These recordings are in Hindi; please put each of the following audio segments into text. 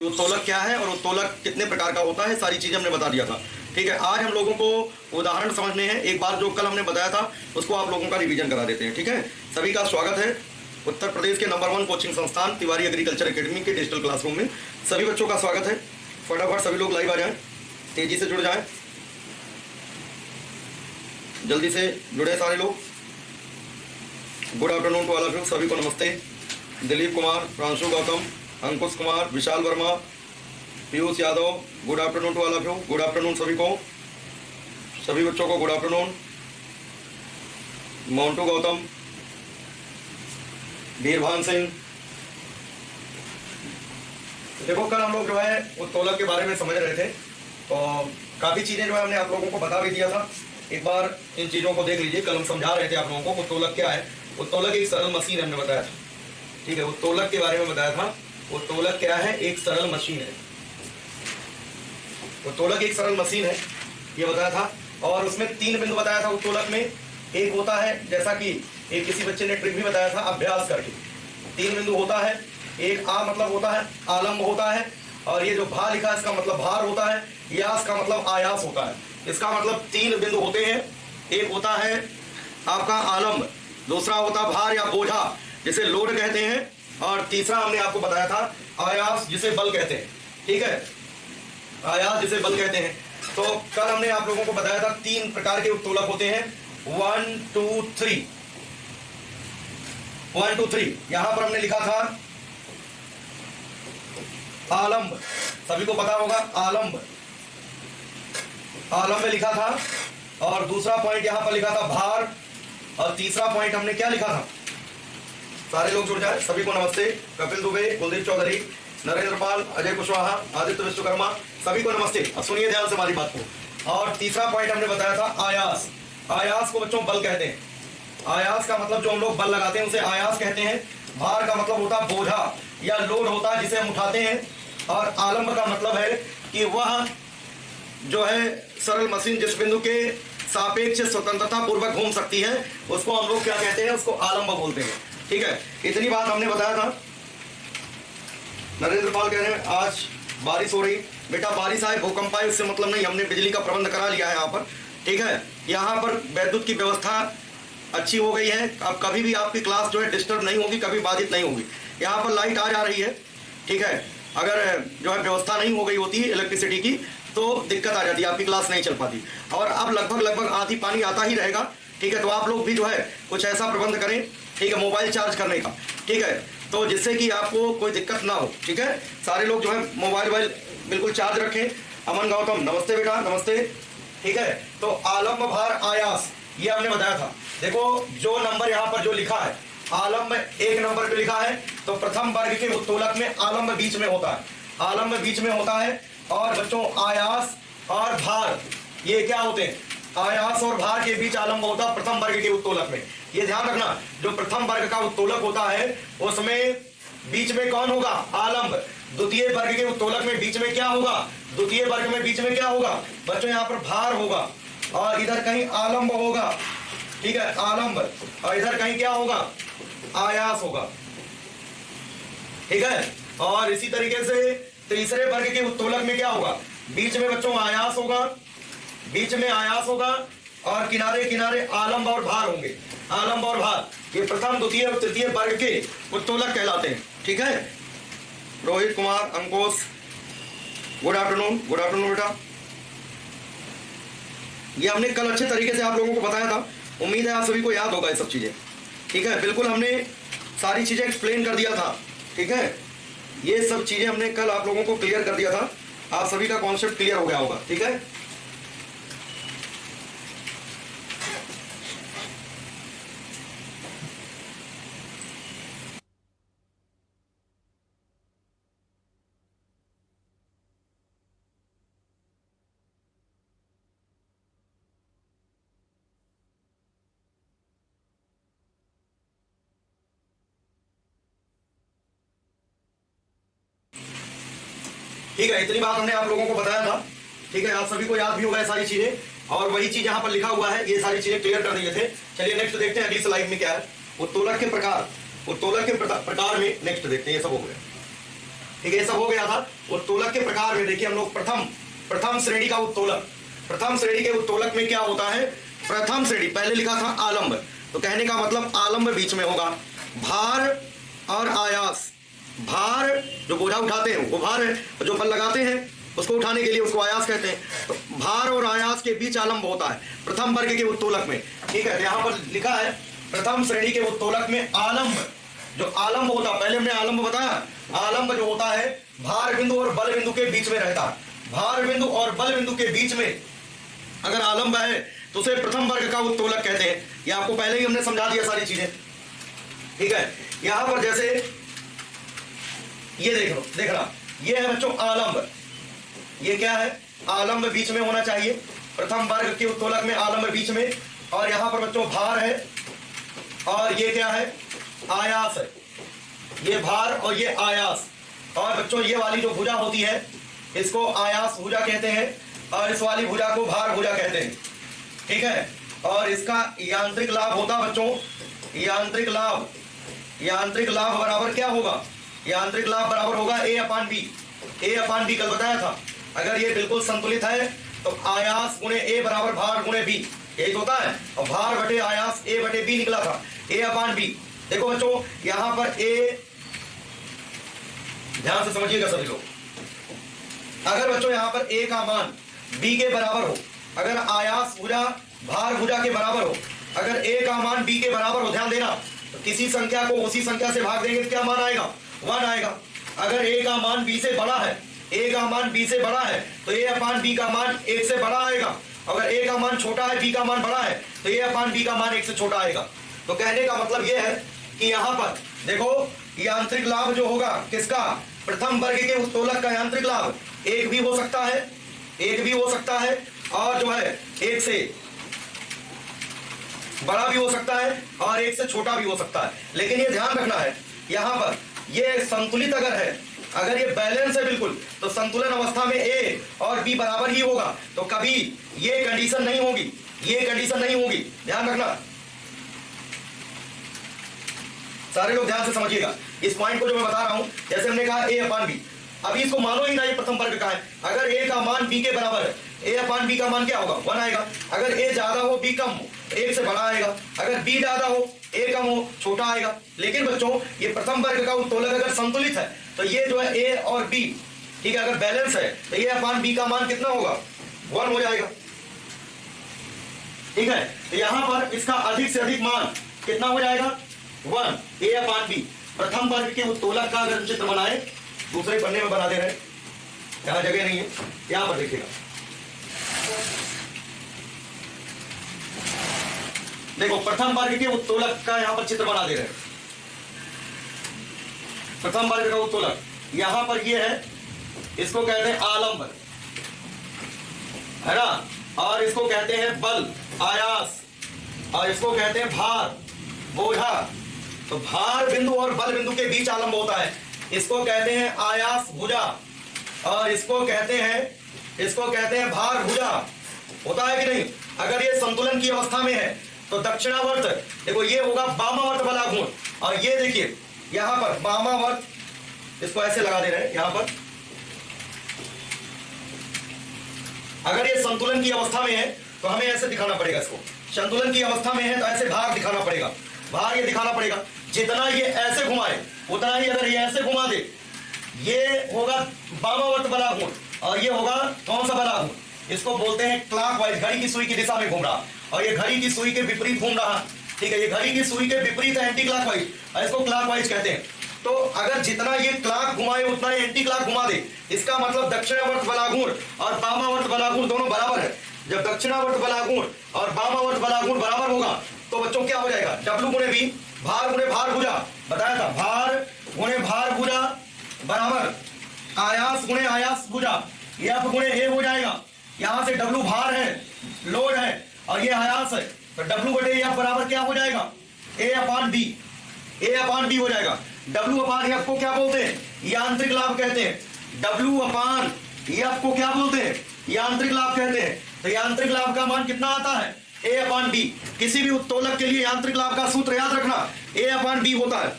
उत्तोलक क्या है और उत्तोलक कितने प्रकार का होता है, सारी चीजें हमने बता दिया था। ठीक है, आज हम लोगों को उदाहरण समझने हैं। एक बार जो कल हमने बताया था उसको आप लोगों का रिवीजन करा देते हैं। ठीक है, सभी का स्वागत है उत्तर प्रदेश के नंबर 1 कोचिंग संस्थान तिवारी एग्रीकल्चर एकेडमी के डिजिटल क्लासरूम में। सभी बच्चों का स्वागत है। फटाफट सभी लोग लाइव आ जाएं, तेजी से जुड़ जाएं, जल्दी से जुड़े सारे लोग। Good afternoon to all of you, सभी को नमस्ते। Dilip Kumar, Pranshu Gautam, Ankush Kumar, Vishal Verma, Piyush Yadav, good afternoon to all of you. Good afternoon सभी को, सभी बच्चों को गुड आफ्टरनून। मोन्टू गौतम, वीरभान सिंह। देखो, कल हम लोग जो है उत्तोलक के बारे में समझ रहे थे, तो काफ़ी चीज़ें जो है हमने आप लोगों को बता भी दिया था। एक बार इन चीज़ों को देख लीजिए। कल हम समझा रहे थे आप लोगों को उत्तोलक क्या है। उत्तोलक एक सरल मशीन हमने बताया था। ठीक है, उत्तोलक के बारे में बताया था। उत्तोलक क्या है? एक सरल मशीन है। उत्तोलक एक सरल मशीन है, ये बताया था। और उसमें 3 बिंदु बताया था उत्तोलक में। एक होता है, जैसा कि एक किसी बच्चे ने ट्रिक भी बताया था अभ्यास करके, 3 बिंदु होता है। एक आ मतलब होता है आलम्ब होता है, और ये जो भा लिखा है इसका मतलब भार होता है, यास का मतलब आयास होता है। इसका मतलब 3 बिंदु होते हैं। एक होता है आपका आलम्ब, दूसरा होता भार या बोझा जिसे लोड कहते हैं, और तीसरा हमने आपको बताया था आयास जिसे बल कहते हैं। ठीक है, आयास जिसे बल कहते हैं। तो कल हमने आप लोगों को बताया था 3 प्रकार के उत्तोलक होते हैं। 1 2 3, 1 2 3। यहां पर हमने लिखा था आलम्ब, सभी को पता होगा आलम्ब, आलम्ब लिखा था। और दूसरा पॉइंट यहां पर लिखा था भार, और तीसरा पॉइंट हमने क्या लिखा था? सारे लोग जुड़ जाए, सभी को नमस्ते। कपिल दुबे, कुलदीप चौधरी, नरेंद्र पाल, अजय कुशवाहा, आदित्य विश्वकर्मा, सभी को नमस्ते। अब सुनिए ध्यान से हमारी बात को। और तीसरा पॉइंट हमने बताया था आयास। आयास को बच्चों बल कहते हैं। आयास का मतलब जो हम लोग बल लगाते हैं उसे आयास कहते हैं। भार का मतलब होता है बोझा या लोड होता है जिसे हम उठाते हैं। और आलम्ब का मतलब है कि वह जो है सरल मशीन जिस बिंदु के सापेक्ष स्वतंत्रता पूर्वक घूम सकती है उसको हम लोग क्या कहते हैं? उसको आलम्ब बोलते हैं। ठीक है, इतनी बात हमने बताया था। नरेंद्र पाल कह रहे हैं आज बारिश हो रही। बेटा बारिश आए भूकंप आए उससे मतलब नहीं, हमने बिजली का प्रबंध करा लिया है यहाँ पर। ठीक है, यहाँ पर विद्युत की व्यवस्था अच्छी हो गई है। अब कभी भी आपकी क्लास जो है डिस्टर्ब नहीं होगी, कभी बाधित नहीं होगी। यहाँ पर लाइट आ जा रही है। ठीक है, अगर जो है व्यवस्था नहीं हो गई होती इलेक्ट्रिसिटी की तो दिक्कत आ जाती है, आपकी क्लास नहीं चल पाती। और अब लगभग आधी पानी आता ही रहेगा। ठीक है, तो आप लोग भी जो है कुछ ऐसा प्रबंध करें, ठीक है, मोबाइल चार्ज करने का। ठीक है, तो जिससे कि आपको कोई दिक्कत ना हो। ठीक है, सारे लोग जो है मोबाइल बिल्कुल चार्ज रखें। अमन गौतम नमस्ते बेटा, नमस्ते। ठीक है, तो आलम्ब भार आयास ये हमने बताया था। देखो जो नंबर यहाँ पर जो लिखा है आलम्ब 1 नंबर पे लिखा है, तो प्रथम वर्ग के उत्तोलक में आलम्ब बीच में होता है। आलम्ब बीच में होता है। और बच्चों आयास और भार ये क्या होते हैं? आयास और भार के बीच आलम्ब होता है प्रथम वर्ग के उत्तोलक में। ये ध्यान रखना, जो प्रथम वर्ग का उत्तोलक होता है उसमें बीच में कौन होगा? आलम्ब। द्वितीय वर्ग के उत्तोलक में बीच में क्या होगा? द्वितीय वर्ग में बीच में क्या होगा बच्चों? यहाँ पर भार होगा, और इधर कहीं आलम्ब होगा। ठीक है, आलम्ब, और इधर कहीं क्या होगा? आयास होगा। ठीक है, और इसी तरीके से तीसरे वर्ग के उत्तोलक में क्या होगा? बीच में बच्चों आयास होगा, बीच में आयास होगा, और किनारे किनारे आलम्ब और भार होंगे। आलम्ब और भार ये प्रथम द्वितीय और तृतीय वर्ग के उत्तोलक कहलाते हैं। ठीक है, रोहित कुमार, अंकुश, गुड आफ्टरनून। गुड आफ्टरनून बेटा। ये हमने कल अच्छे तरीके से आप लोगों को बताया था। उम्मीद है आप सभी को याद होगा ये सब चीजें। ठीक है, बिल्कुल हमने सारी चीजें एक्सप्लेन कर दिया था। ठीक है, ये सब चीजें हमने कल आप लोगों को क्लियर कर दिया था। आप सभी का कॉन्सेप्ट क्लियर हो गया होगा। ठीक है, ठीक है, इतनी बात हमने आप लोगों को बताया था। ठीक है, आप सभी को याद भी होगा सारी चीजें, और वही चीज यहाँ पर लिखा हुआ है, ये सारी चीजें क्लियर कर दिए थे। चलिए नेक्स्ट देखते हैं अगली स्लाइड में क्या है। उत्तोलक के प्रकार, उत्तोलक के प्रकार में नेक्स्ट देखते हैं। ये सब हो गया। ठीक है, ये सब हो गया था। उत्तोलक के प्रकार में देखिए हम लोग प्रथम श्रेणी का उत्तोलक, प्रथम श्रेणी के उत्तोलक में क्या होता है, प्रथम श्रेणी पहले लिखा था आलंब, तो कहने का मतलब आलंब बीच में होगा, भार और आयास, भार जो बोझा उठाते हैं वो भार है, और जो बल लगाते हैं उसको उठाने के लिए उसको आयास कहते हैं। तो भार और आयास के बीच आलंब होता है प्रथम वर्ग के उत्तोलक में, ठीक है। यहाँ पर लिखा है प्रथम श्रेणी के उत्तोलक में आलंब, जो आलंब होता है, पहले हमने आलंब बताया, आलंब जो होता है भार बिंदु और बल बिंदु के बीच में रहता है, भार बिंदु और बल बिंदु के बीच में अगर आलंब है तो उसे प्रथम वर्ग का उत्तोलक कहते हैं। ये आपको पहले ही हमने समझा दिया सारी चीजें, ठीक है। यहां पर जैसे ये देखना ये है बच्चों आलंब, ये क्या है, आलंब बीच में होना चाहिए प्रथम वर्ग के उत्तोलक में, आलंब बीच में, और यहां पर बच्चों भार है और ये क्या है, आयास है, ये भार और ये आयास, और बच्चों ये वाली जो भुजा होती है इसको आयास भुजा कहते हैं और इस वाली भुजा को भार भुजा कहते हैं, ठीक है। और इसका यांत्रिक लाभ होता बच्चों, यांत्रिक लाभ बराबर क्या होगा, यांत्रिक लाभ बराबर होगा A upon B, A upon B कल बताया था। अगर ये बिल्कुल संतुलित है तो आयास गुणे A बराबर भार गुणे बी, यही होता है, और भार बटे आयास A बटे बी निकला था, A अपान बी। देखो बच्चों यहां पर A, ध्यान से समझिएगा सभी लोग, अगर बच्चों यहां पर A का मान B के बराबर हो, अगर आयास भुजा भार भुजा के बराबर हो, अगर A का मान B के बराबर हो, ध्यान देना, तो किसी संख्या को उसी संख्या से भाग देंगे तो क्या मान आएगा, 1 आएगा। अगर A का मान B से बड़ा है, A का मान B से बड़ा है तो A अपान B का मान 1 से बड़ा आएगा। अगर A का मान छोटा है, B का मान बड़ा है तो A अपान B का मान 1 से छोटा आएगा। तो कहने का मतलब यह है कि यहाँ पर देखो यांत्रिक लाभ जो होगा किसका, प्रथम वर्ग के उत्तोलक का यांत्रिक लाभ 1 भी हो सकता है, 1 भी हो सकता है, और जो है 1 से बड़ा भी हो सकता है और 1 से छोटा भी हो सकता है। लेकिन ये ध्यान रखना है यहाँ पर ये संतुलित अगर है, अगर ये बैलेंस है बिल्कुल, तो संतुलन अवस्था में A और B बराबर ही होगा, तो कभी ये कंडीशन नहीं होगी, ये कंडीशन नहीं होगी, ध्यान रखना। सारे लोग ध्यान से समझिएगा इस पॉइंट को जो मैं बता रहा हूं। जैसे हमने कहा A अपान B, अभी इसको मानो ही ना ये प्रथम वर्ग का है, अगर A का मान B के बराबर है, A अपान B का मान क्या होगा, 1 आएगा। अगर A ज्यादा हो B कम हो, 1 से बड़ा आएगा। अगर B ज्यादा हो A कम हो, छोटा आएगा। लेकिन बच्चों ये प्रथम वर्ग का उत्तोलक अगर संतुलित है तो ये जो है A और B, ठीक है, अगर बैलेंस है तो A अपान B का मान कितना होगा, 1 हो जाएगा, ठीक है। तो यहां पर इसका अधिक से अधिक मान कितना हो जाएगा, 1, A अपान B। प्रथम वर्ग के उत्तोलक का अगर चित्र बनाए, दूसरे पन्ने में बना दे रहे, यहां जगह नहीं है, यहां पर देखिएगा, देखो प्रथम वर्ग के उत्तोलक का यहां पर चित्र बना दे रहे, प्रथम वर्ग का उत्तोलक यहां पर ये है, इसको कहते हैं आलंब, है ना, और इसको कहते हैं बल आयास, और इसको कहते हैं भार बोझा। तो भार बिंदु और बल बिंदु के बीच आलंब होता है, इसको कहते हैं आयास भुजा, और इसको कहते हैं भार भुजा, होता है कि नहीं। अगर ये संतुलन की अवस्था में है तो दक्षिणावर्त, देखो ये होगा वामावर्त बलाघूर्ण, और ये देखिए यहां पर वामावर्त, इसको ऐसे लगा दे रहे हैं यहां पर। अगर ये संतुलन की अवस्था में है तो हमें ऐसे दिखाना पड़ेगा, इसको संतुलन की अवस्था में है तो ऐसे भार दिखाना पड़ेगा, भार ये दिखाना पड़ेगा। जितना ये ऐसे घुमाए उतना ही अगर ये ऐसे घुमा दे, ये होगा वामावर्त बलाघूर्ण, और ये होगा कौन सा बलाघूर्ण, इसको बोलते हैं क्लॉकवाइज, घड़ी की सुई की दिशा में घूम रहा, और ये घड़ी की सुई के विपरीत घूम रहा, ठीक है, ये घड़ी की सुई के विपरीत है, एंटी क्लॉकवाइज, और इसको क्लॉकवाइज कहते हैं। तो अगर जितना ये क्लॉक घुमाए उतना ही एंटी क्लॉक घुमा दे, इसका मतलब दक्षिणावर्त बलाघूर्ण और वामावर्त बलाघूर्ण दोनों बराबर है। जब दक्षिणावर्त बलाघूर्ण और वामावर्त बलाघूर्ण बराबर होगा तो बच्चों क्या हो जाएगा, W गुणे B, भार गुणे भार भुजा, बताया था, भार गुणे भार भुजा बराबर आयास गुणे आयास भुजा, F गुणे A हो जाएगा। यहां से W भार है, लोड है, और ये आयास है, तो W बटे F बराबर क्या हो जाएगा, A upon B, A upon B हो जाएगा। W अपान F को क्या बोलते हैं, यांत्रिक लाभ कहते हैं। W अपान F को क्या बोलते हैं, यांत्रिक लाभ कहते हैं। तो यांत्रिक लाभ का मान कितना आता है, A अपान B। किसी भी उत्तोलक के लिए यांत्रिक लाभ का सूत्र याद रखना, A अपान B होता है।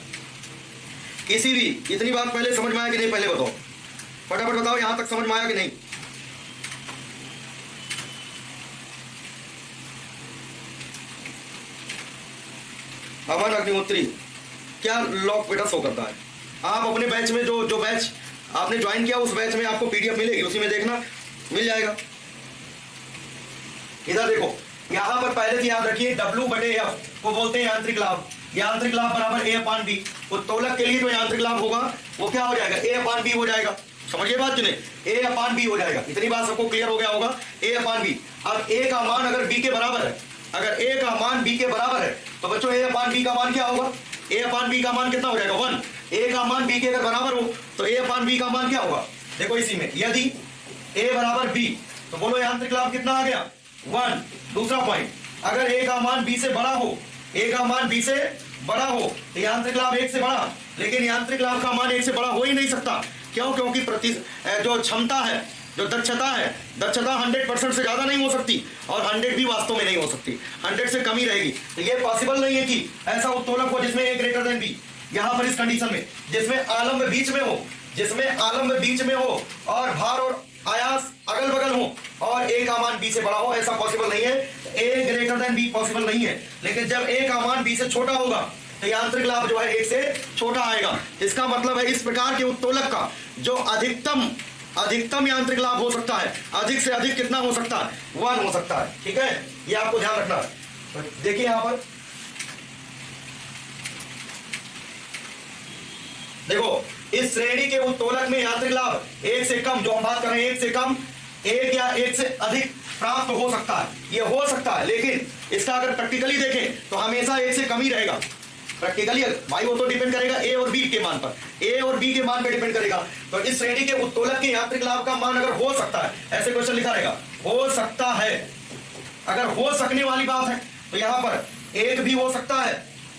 किसी भी, इतनी बात पहले समझ में आया कि नहीं, पहले बताओ, फटाफट बताओ यहां तक समझ में आया कि नहीं? अमन अग्निहोत्री, क्या लॉक बेटा शो करता है? आप अपने बैच में जो बैच आपने ज्वाइन किया उस बैच में आपको पीडीएफ मिलेगी, उसी में देखना मिल जाएगा। इधर देखो, यहां पर पहले से याद रखिए W/F को बोलते हैं यांत्रिक लाभ। यांत्रिक लाभ बराबर A/B। उत्तोलक के लिए जो यांत्रिक लाभ होगा वो क्या हो जाएगा? A/B हो जाएगा। समझिए बात कि नहीं? A/B हो जाएगा। इतनी बात सबको क्लियर हो गया होगा? A/B। अब A का मान अगर B के बराबर है, अगर A का मान B के बराबर है तो बच्चों A/B का मान क्या होगा? A/B का मान कितना हो जाएगा? 1। A का मान B के अगर बराबर हो तो A/B का मान क्या होगा? देखो इसी में यदि A बराबर B तो बोलो यांत्रिक लाभ कितना आ गया? 1। दूसरा पॉइंट, अगर A का मान B से बड़ा हो, A का मान B से बड़ा हो तो यांत्रिक लाभ 1 से बड़ा, लेकिन यांत्रिक लाभ का मान 1 से बड़ा हो ही नहीं सकता। क्यों? क्योंकि जो क्षमता है, जो दक्षता है, दक्षता 100% से ज्यादा नहीं हो सकती और 100 भी वास्तव में नहीं हो सकती, 100 से कम ही रहेगी। तो ये पॉसिबल नहीं है कि ऐसा उत्तोलक हो जिसमें A ग्रेटर देन B। यहां पर इस कंडीशन में जिसमें आलम्ब बीच में हो, जिसमें आलम्ब बीच में हो और भार और आयास अगल बगल हो और A का मान B से बड़ा हो, ऐसा पॉसिबल नहीं है। A greater than B possible नहीं है। लेकिन जब A का मान B से छोटा होगा तो यांत्रिक लाभ जो है 1 से छोटा आएगा। इसका मतलब है इस प्रकार के उत्तोलक का जो अधिकतम यांत्रिक लाभ हो सकता है, अधिक से अधिक कितना हो सकता है? 1 हो सकता है। ठीक है, ये आपको ध्यान रखना है। तो देखिए यहां पर देखो, इस श्रेणी के उत्तोलक में यांत्रिक लाभ 1 से कम, जो हम बात कर रहे हैं 1 से कम, 1 या 1 से अधिक प्राप्त हो सकता है। ये हो सकता है, लेकिन इसका अगर प्रैक्टिकली देखें तो हमेशा 1 से कम ही रहेगा। प्रैक्टिकली भाई वो तो डिपेंड करेगा A और B के मान पर, A और B के मान पर डिपेंड करेगा। तो इस श्रेणी के उत्तोलक के यांत्रिक लाभ का मान अगर हो सकता है, ऐसे क्वेश्चन लिखा रहेगा, हो सकता है। अगर हो सकने वाली बात है तो यहां पर 1 भी हो सकता है,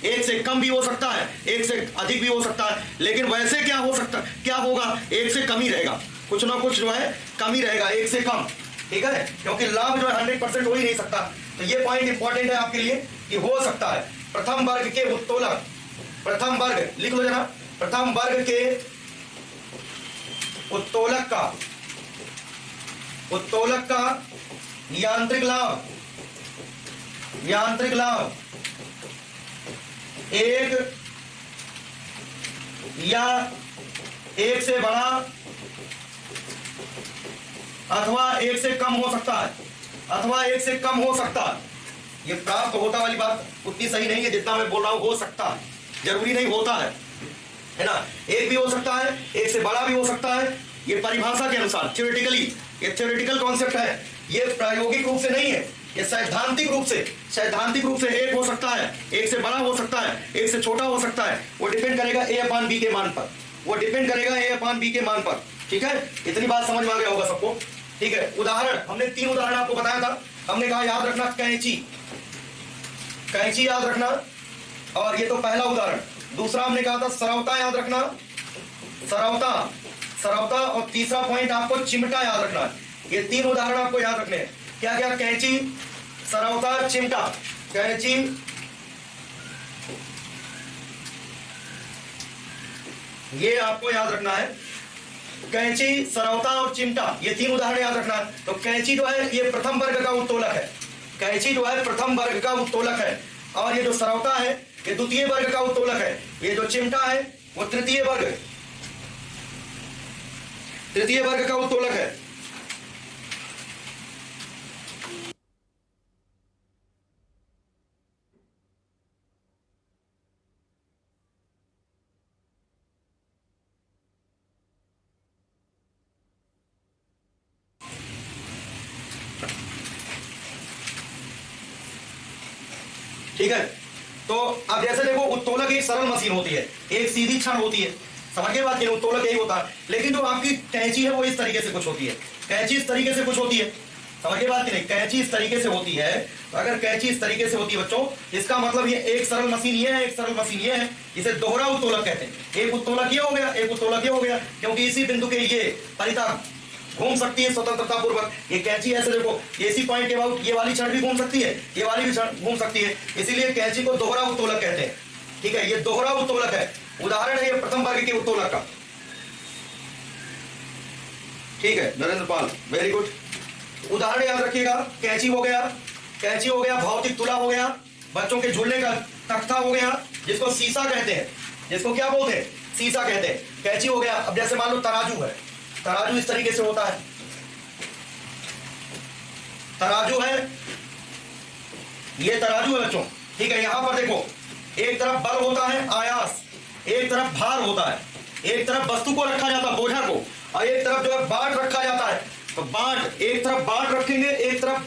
1 से कम भी हो सकता है, 1 से अधिक भी हो सकता है, लेकिन वैसे क्या हो सकता, क्या होगा? 1 से कम ही रहेगा, कुछ ना कुछ जो है कम ही रहेगा, 1 से कम। ठीक है, क्योंकि लाभ जो है 100% हो ही नहीं सकता। तो ये पॉइंट इंपॉर्टेंट है आपके लिए कि हो सकता है। प्रथम वर्ग के उत्तोलक, प्रथम वर्ग लिख लो जरा, प्रथम वर्ग के उत्तोलक का यांत्रिक लाभ 1 या 1 से बड़ा अथवा 1 से कम हो सकता है, अथवा 1 से कम हो सकता है। ये प्राप्त होता वाली बात उतनी सही नहीं है जितना मैं बोल रहा हूं। हो सकता है, जरूरी नहीं होता है ना। 1 भी हो सकता है, 1 से बड़ा भी हो सकता है। ये परिभाषा के अनुसार थ्योरेटिकली, ये थ्योरेटिकल कॉन्सेप्ट है, ये प्रायोगिक रूप से नहीं है, ये सैद्धांतिक रूप से 1 हो सकता है, 1 से बड़ा हो सकता है, 1 से छोटा हो सकता है। वो डिपेंड करेगा A/B के मान पर, वो डिपेंड करेगा A/B के मान पर। ठीक है, इतनी बात समझ में आ गया होगा सबको। ठीक है, उदाहरण हमने 3 उदाहरण आपको बताया था। हमने कहा याद रखना कैंची याद रखना, और ये तो पहला उदाहरण। दूसरा हमने कहा था सरवता याद रखना, सरवता, और तीसरा पॉइंट आपको चिमटा याद रखना है। ये 3 उदाहरण आपको याद रखने हैं। क्या क्या? कैंची, सरवता, चिमटा। कैंची, ये आपको याद रखना है। कैंची, सरवता और चिमटा, ये 3 उदाहरण याद रखना है। तो कैंची जो है ये प्रथम वर्ग का उत्तोलक है, कैंची जो है प्रथम वर्ग का उत्तोलक है, और ये जो सरवता है ये द्वितीय वर्ग का उत्तोलक है, ये जो चिमटा है वो तृतीय वर्ग का उत्तोलक है। ठीक है, तो अब जैसे देखो उत्तोलक एक सरल मशीन होती है, एक सीधी छड़ होती है, समझ गए बात? उत्तोलक यही होता है। लेकिन जो आपकी कैंची है वो इस तरीके से कुछ होती है, कैंची इस तरीके से कुछ होती है, समझ गए बात? कैंची इस तरीके से होती है। तो अगर कैंची इस तरीके से होती है बच्चों, इसका मतलब ये एक सरल मशीन ये है, एक सरल मशीन ये है, इसे दोहरा उत्तोलक कहते हैं। एक उत्तोलक ये हो गया, एक उत्तोलक ये हो गया, क्योंकि इसी बिंदु के ये परिता घूम सकती है स्वतंत्रता पूर्वक। ये कैंची ऐसे देखो, इसी पॉइंट के बाद ये वाली छड़ भी घूम सकती है, ये वाली भी छड़ घूम सकती है, इसीलिए कैंची को दोहरा उत्तोलक कहते हैं। ठीक है, ये दोहरा उत्तोलक है। उदाहरण है ये प्रथम वर्ग के उत्तोलक का। ठीक है नरेंद्र पाल, वेरी गुड। उदाहरण याद रखिएगा, कैंची हो गया, कैंची हो गया, भौतिक तुला हो गया, बच्चों के झूलने का तख्ता हो गया, जिसको सीसा कहते हैं, जिसको क्या बोलते हैं, सीसा कहते हैं, कैंची हो गया। अब जैसे मान लो तराजू है, तराजू इस तरीके से होता है, तराजू है, ये तराजू है बच्चों, ठीक है। यहां पर देखो, एक तरफ बल होता है आयास, एक तरफ भार होता है, एक तरफ वस्तु को रखा जाता है बोझा को, और एक तरफ जो है बाट रखा जाता है। तो बाट, एक तरफ बाट रखेंगे, एक तरफ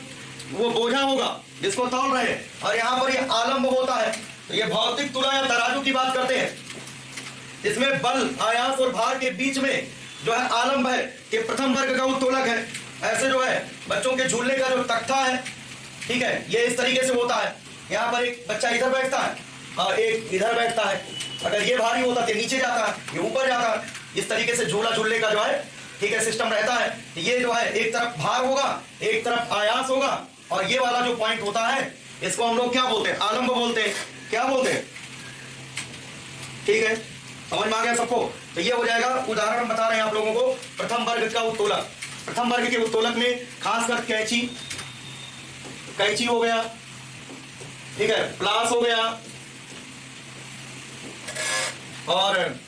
वो बोझा होगा जिसको तौल रहे हैं, और यहां पर ये आलम्ब होता है। तो ये भौतिक तुला या तराजू की बात करते हैं। इसमें बल, आयास और भार के बीच में जो है आलम्ब है, ये प्रथम वर्ग का उत्तोलक है। ऐसे जो है बच्चों के झूलने का जो तख्ता है, ठीक है, ये इस तरीके से होता है। यहाँ पर एक बच्चा इधर बैठता है और एक इधर बैठता है। अगर ये भारी होता तो नीचे जाता है, ये ऊपर जाता है। इस तरीके से झूला झूलने का जो है, ठीक है, सिस्टम रहता है। ये जो है एक तरफ भार होगा, एक तरफ आयास होगा, और ये वाला जो पॉइंट होता है इसको हम लोग क्या बोलते हैं, आलम्ब बोलते हैं। क्या बोलते हैं, ठीक है, समझ में आ गया सबको। तो ये हो जाएगा, उदाहरण हम बता रहे हैं आप लोगों को, प्रथम वर्ग का उत्तोलक। प्रथम वर्ग के उत्तोलक में खासकर कैंची, कैंची हो गया, ठीक है, प्लास हो गया, और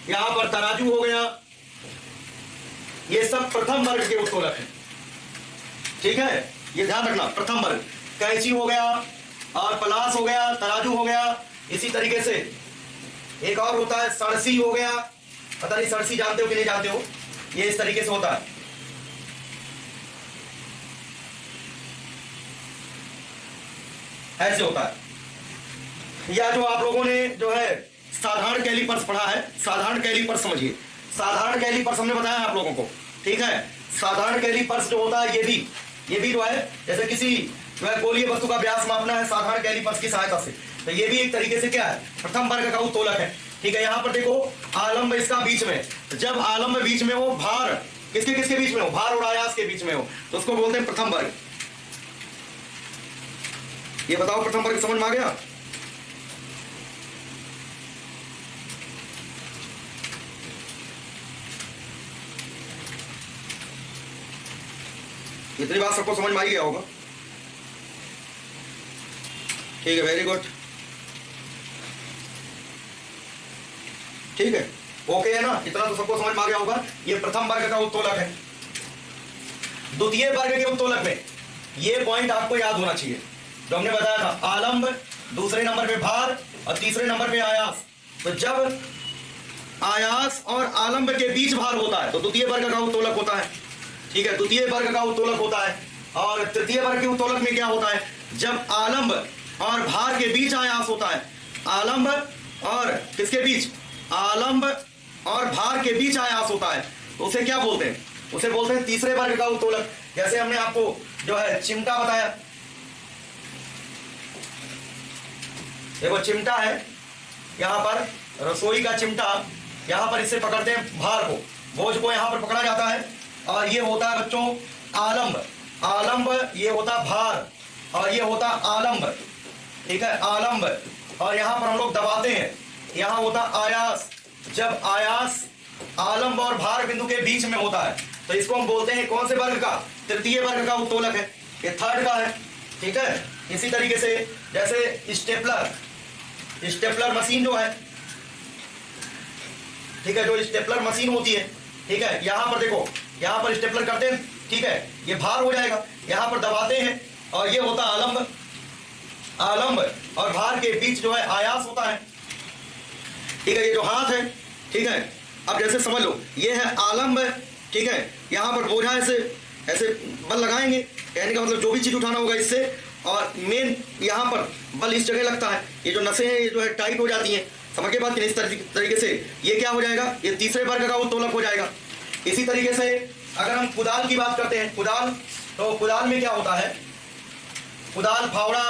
यहां पर तराजू हो गया, ये सब प्रथम वर्ग के उत्तोलक है, ठीक है। ये ध्यान रखना, प्रथम वर्ग, कैंची हो गया और प्लास हो गया, तराजू हो गया। इसी तरीके से एक और होता है सरसी हो गया, पता नहीं सरसी जानते हो कि नहीं जानते हो, ये इस तरीके से होता है, ऐसे होता है। या जो आप लोगों ने जो है साधारण कैलिपर्स पढ़ा है, साधारण कैलिपर्स समझिए, साधारण कैलिपर्स हमने बताया आप लोगों को, ठीक है। साधारण कैलिपर्स जो होता है, ये भी जो है जैसे किसी जो है गोलीय वस्तु का व्यास मापना है साधारण कैलिपर्स की सहायता से, तो ये भी एक तरीके से क्या है, प्रथम वर्ग का उत्तोलक है, ठीक है। यहाँ पर देखो आलम्ब इसका बीच में, जब आलम्ब बीच में हो, भार किसके किसके बीच में हो, भार और आयास के बीच में हो, तो उसको बोलते हैं प्रथम वर्ग। ये बताओ प्रथम वर्ग समझ में आ गया। इतनी बात सबको समझ में आ ही गया होगा, ठीक है, वेरी गुड, ठीक है, ओके है ना, इतना तो सबको समझ में आ गया होगा। ये प्रथम वर्ग का उत्तोलक है। द्वितीय वर्ग के उत्तोलक में ये पॉइंट आपको याद होना चाहिए, जो हमने बताया था, आलम्ब, दूसरे नंबर पे भार और तीसरे नंबर पे आयास। तो जब आयास और आलम्ब के बीच भार होता है तो द्वितीय वर्ग का उत्तोलक होता है, ठीक है, द्वितीय वर्ग का उत्तोलक होता है। और तृतीय वर्ग के उत्तोलक में क्या होता है, जब आलम्ब और भार के बीच आयास होता है, आलम्ब और किसके बीच, आलम्ब और भार के बीच आयास होता है, तो उसे क्या बोलते हैं, उसे बोलते हैं तीसरे वर्ग का उत्तोलक। जैसे हमने आपको जो है चिमटा बताया, देखो चिमटा है, यहां पर रसोई का चिमटा, यहां पर इससे पकड़ते हैं भार को, बोझ को यहां पर पकड़ा जाता है, और ये होता है बच्चों आलम्ब, आलम्ब ये होता भार, और ये होता आलम्ब, ठीक है, आलम्ब, और यहां पर हम लोग दबाते हैं, यहां होता आयास। जब आयास आलम्ब और भार बिंदु के बीच में होता है तो इसको हम बोलते हैं कौन से वर्ग का, तृतीय वर्ग का उत्तोलक है, ये थर्ड का है, ठीक है। इसी तरीके से जैसे स्टेपलर, स्टेपलर मशीन जो है, ठीक है, जो स्टेपलर मशीन होती है, ठीक है, यहां पर देखो, यहां पर स्टेपलर करते हैं, ठीक है, ये भार हो जाएगा, यहां पर दबाते हैं, और ये होता आलम्ब, आलम्ब और भार के बीच जो है आयास होता है, ठीक है। ये जो हाथ है, ठीक है, अब जैसे समझ लो ये है आलम्ब, ठीक है, यहां पर बोझा ऐसे ऐसे बल लगाएंगे, कहने का मतलब जो भी चीज उठाना होगा इससे, और मेन यहां पर बल इस जगह लगता है, ये जो नसें हैं ये जो है टाइट हो जाती हैं, समझ के बाद इस तरीके से ये क्या हो जाएगा, ये तीसरे वर्ग का उत्तोलक हो जाएगा। इसी तरीके से अगर हम कुदाल की बात करते हैं, कुदाल, तो कुदाल में क्या होता है, कुदाल फावड़ा,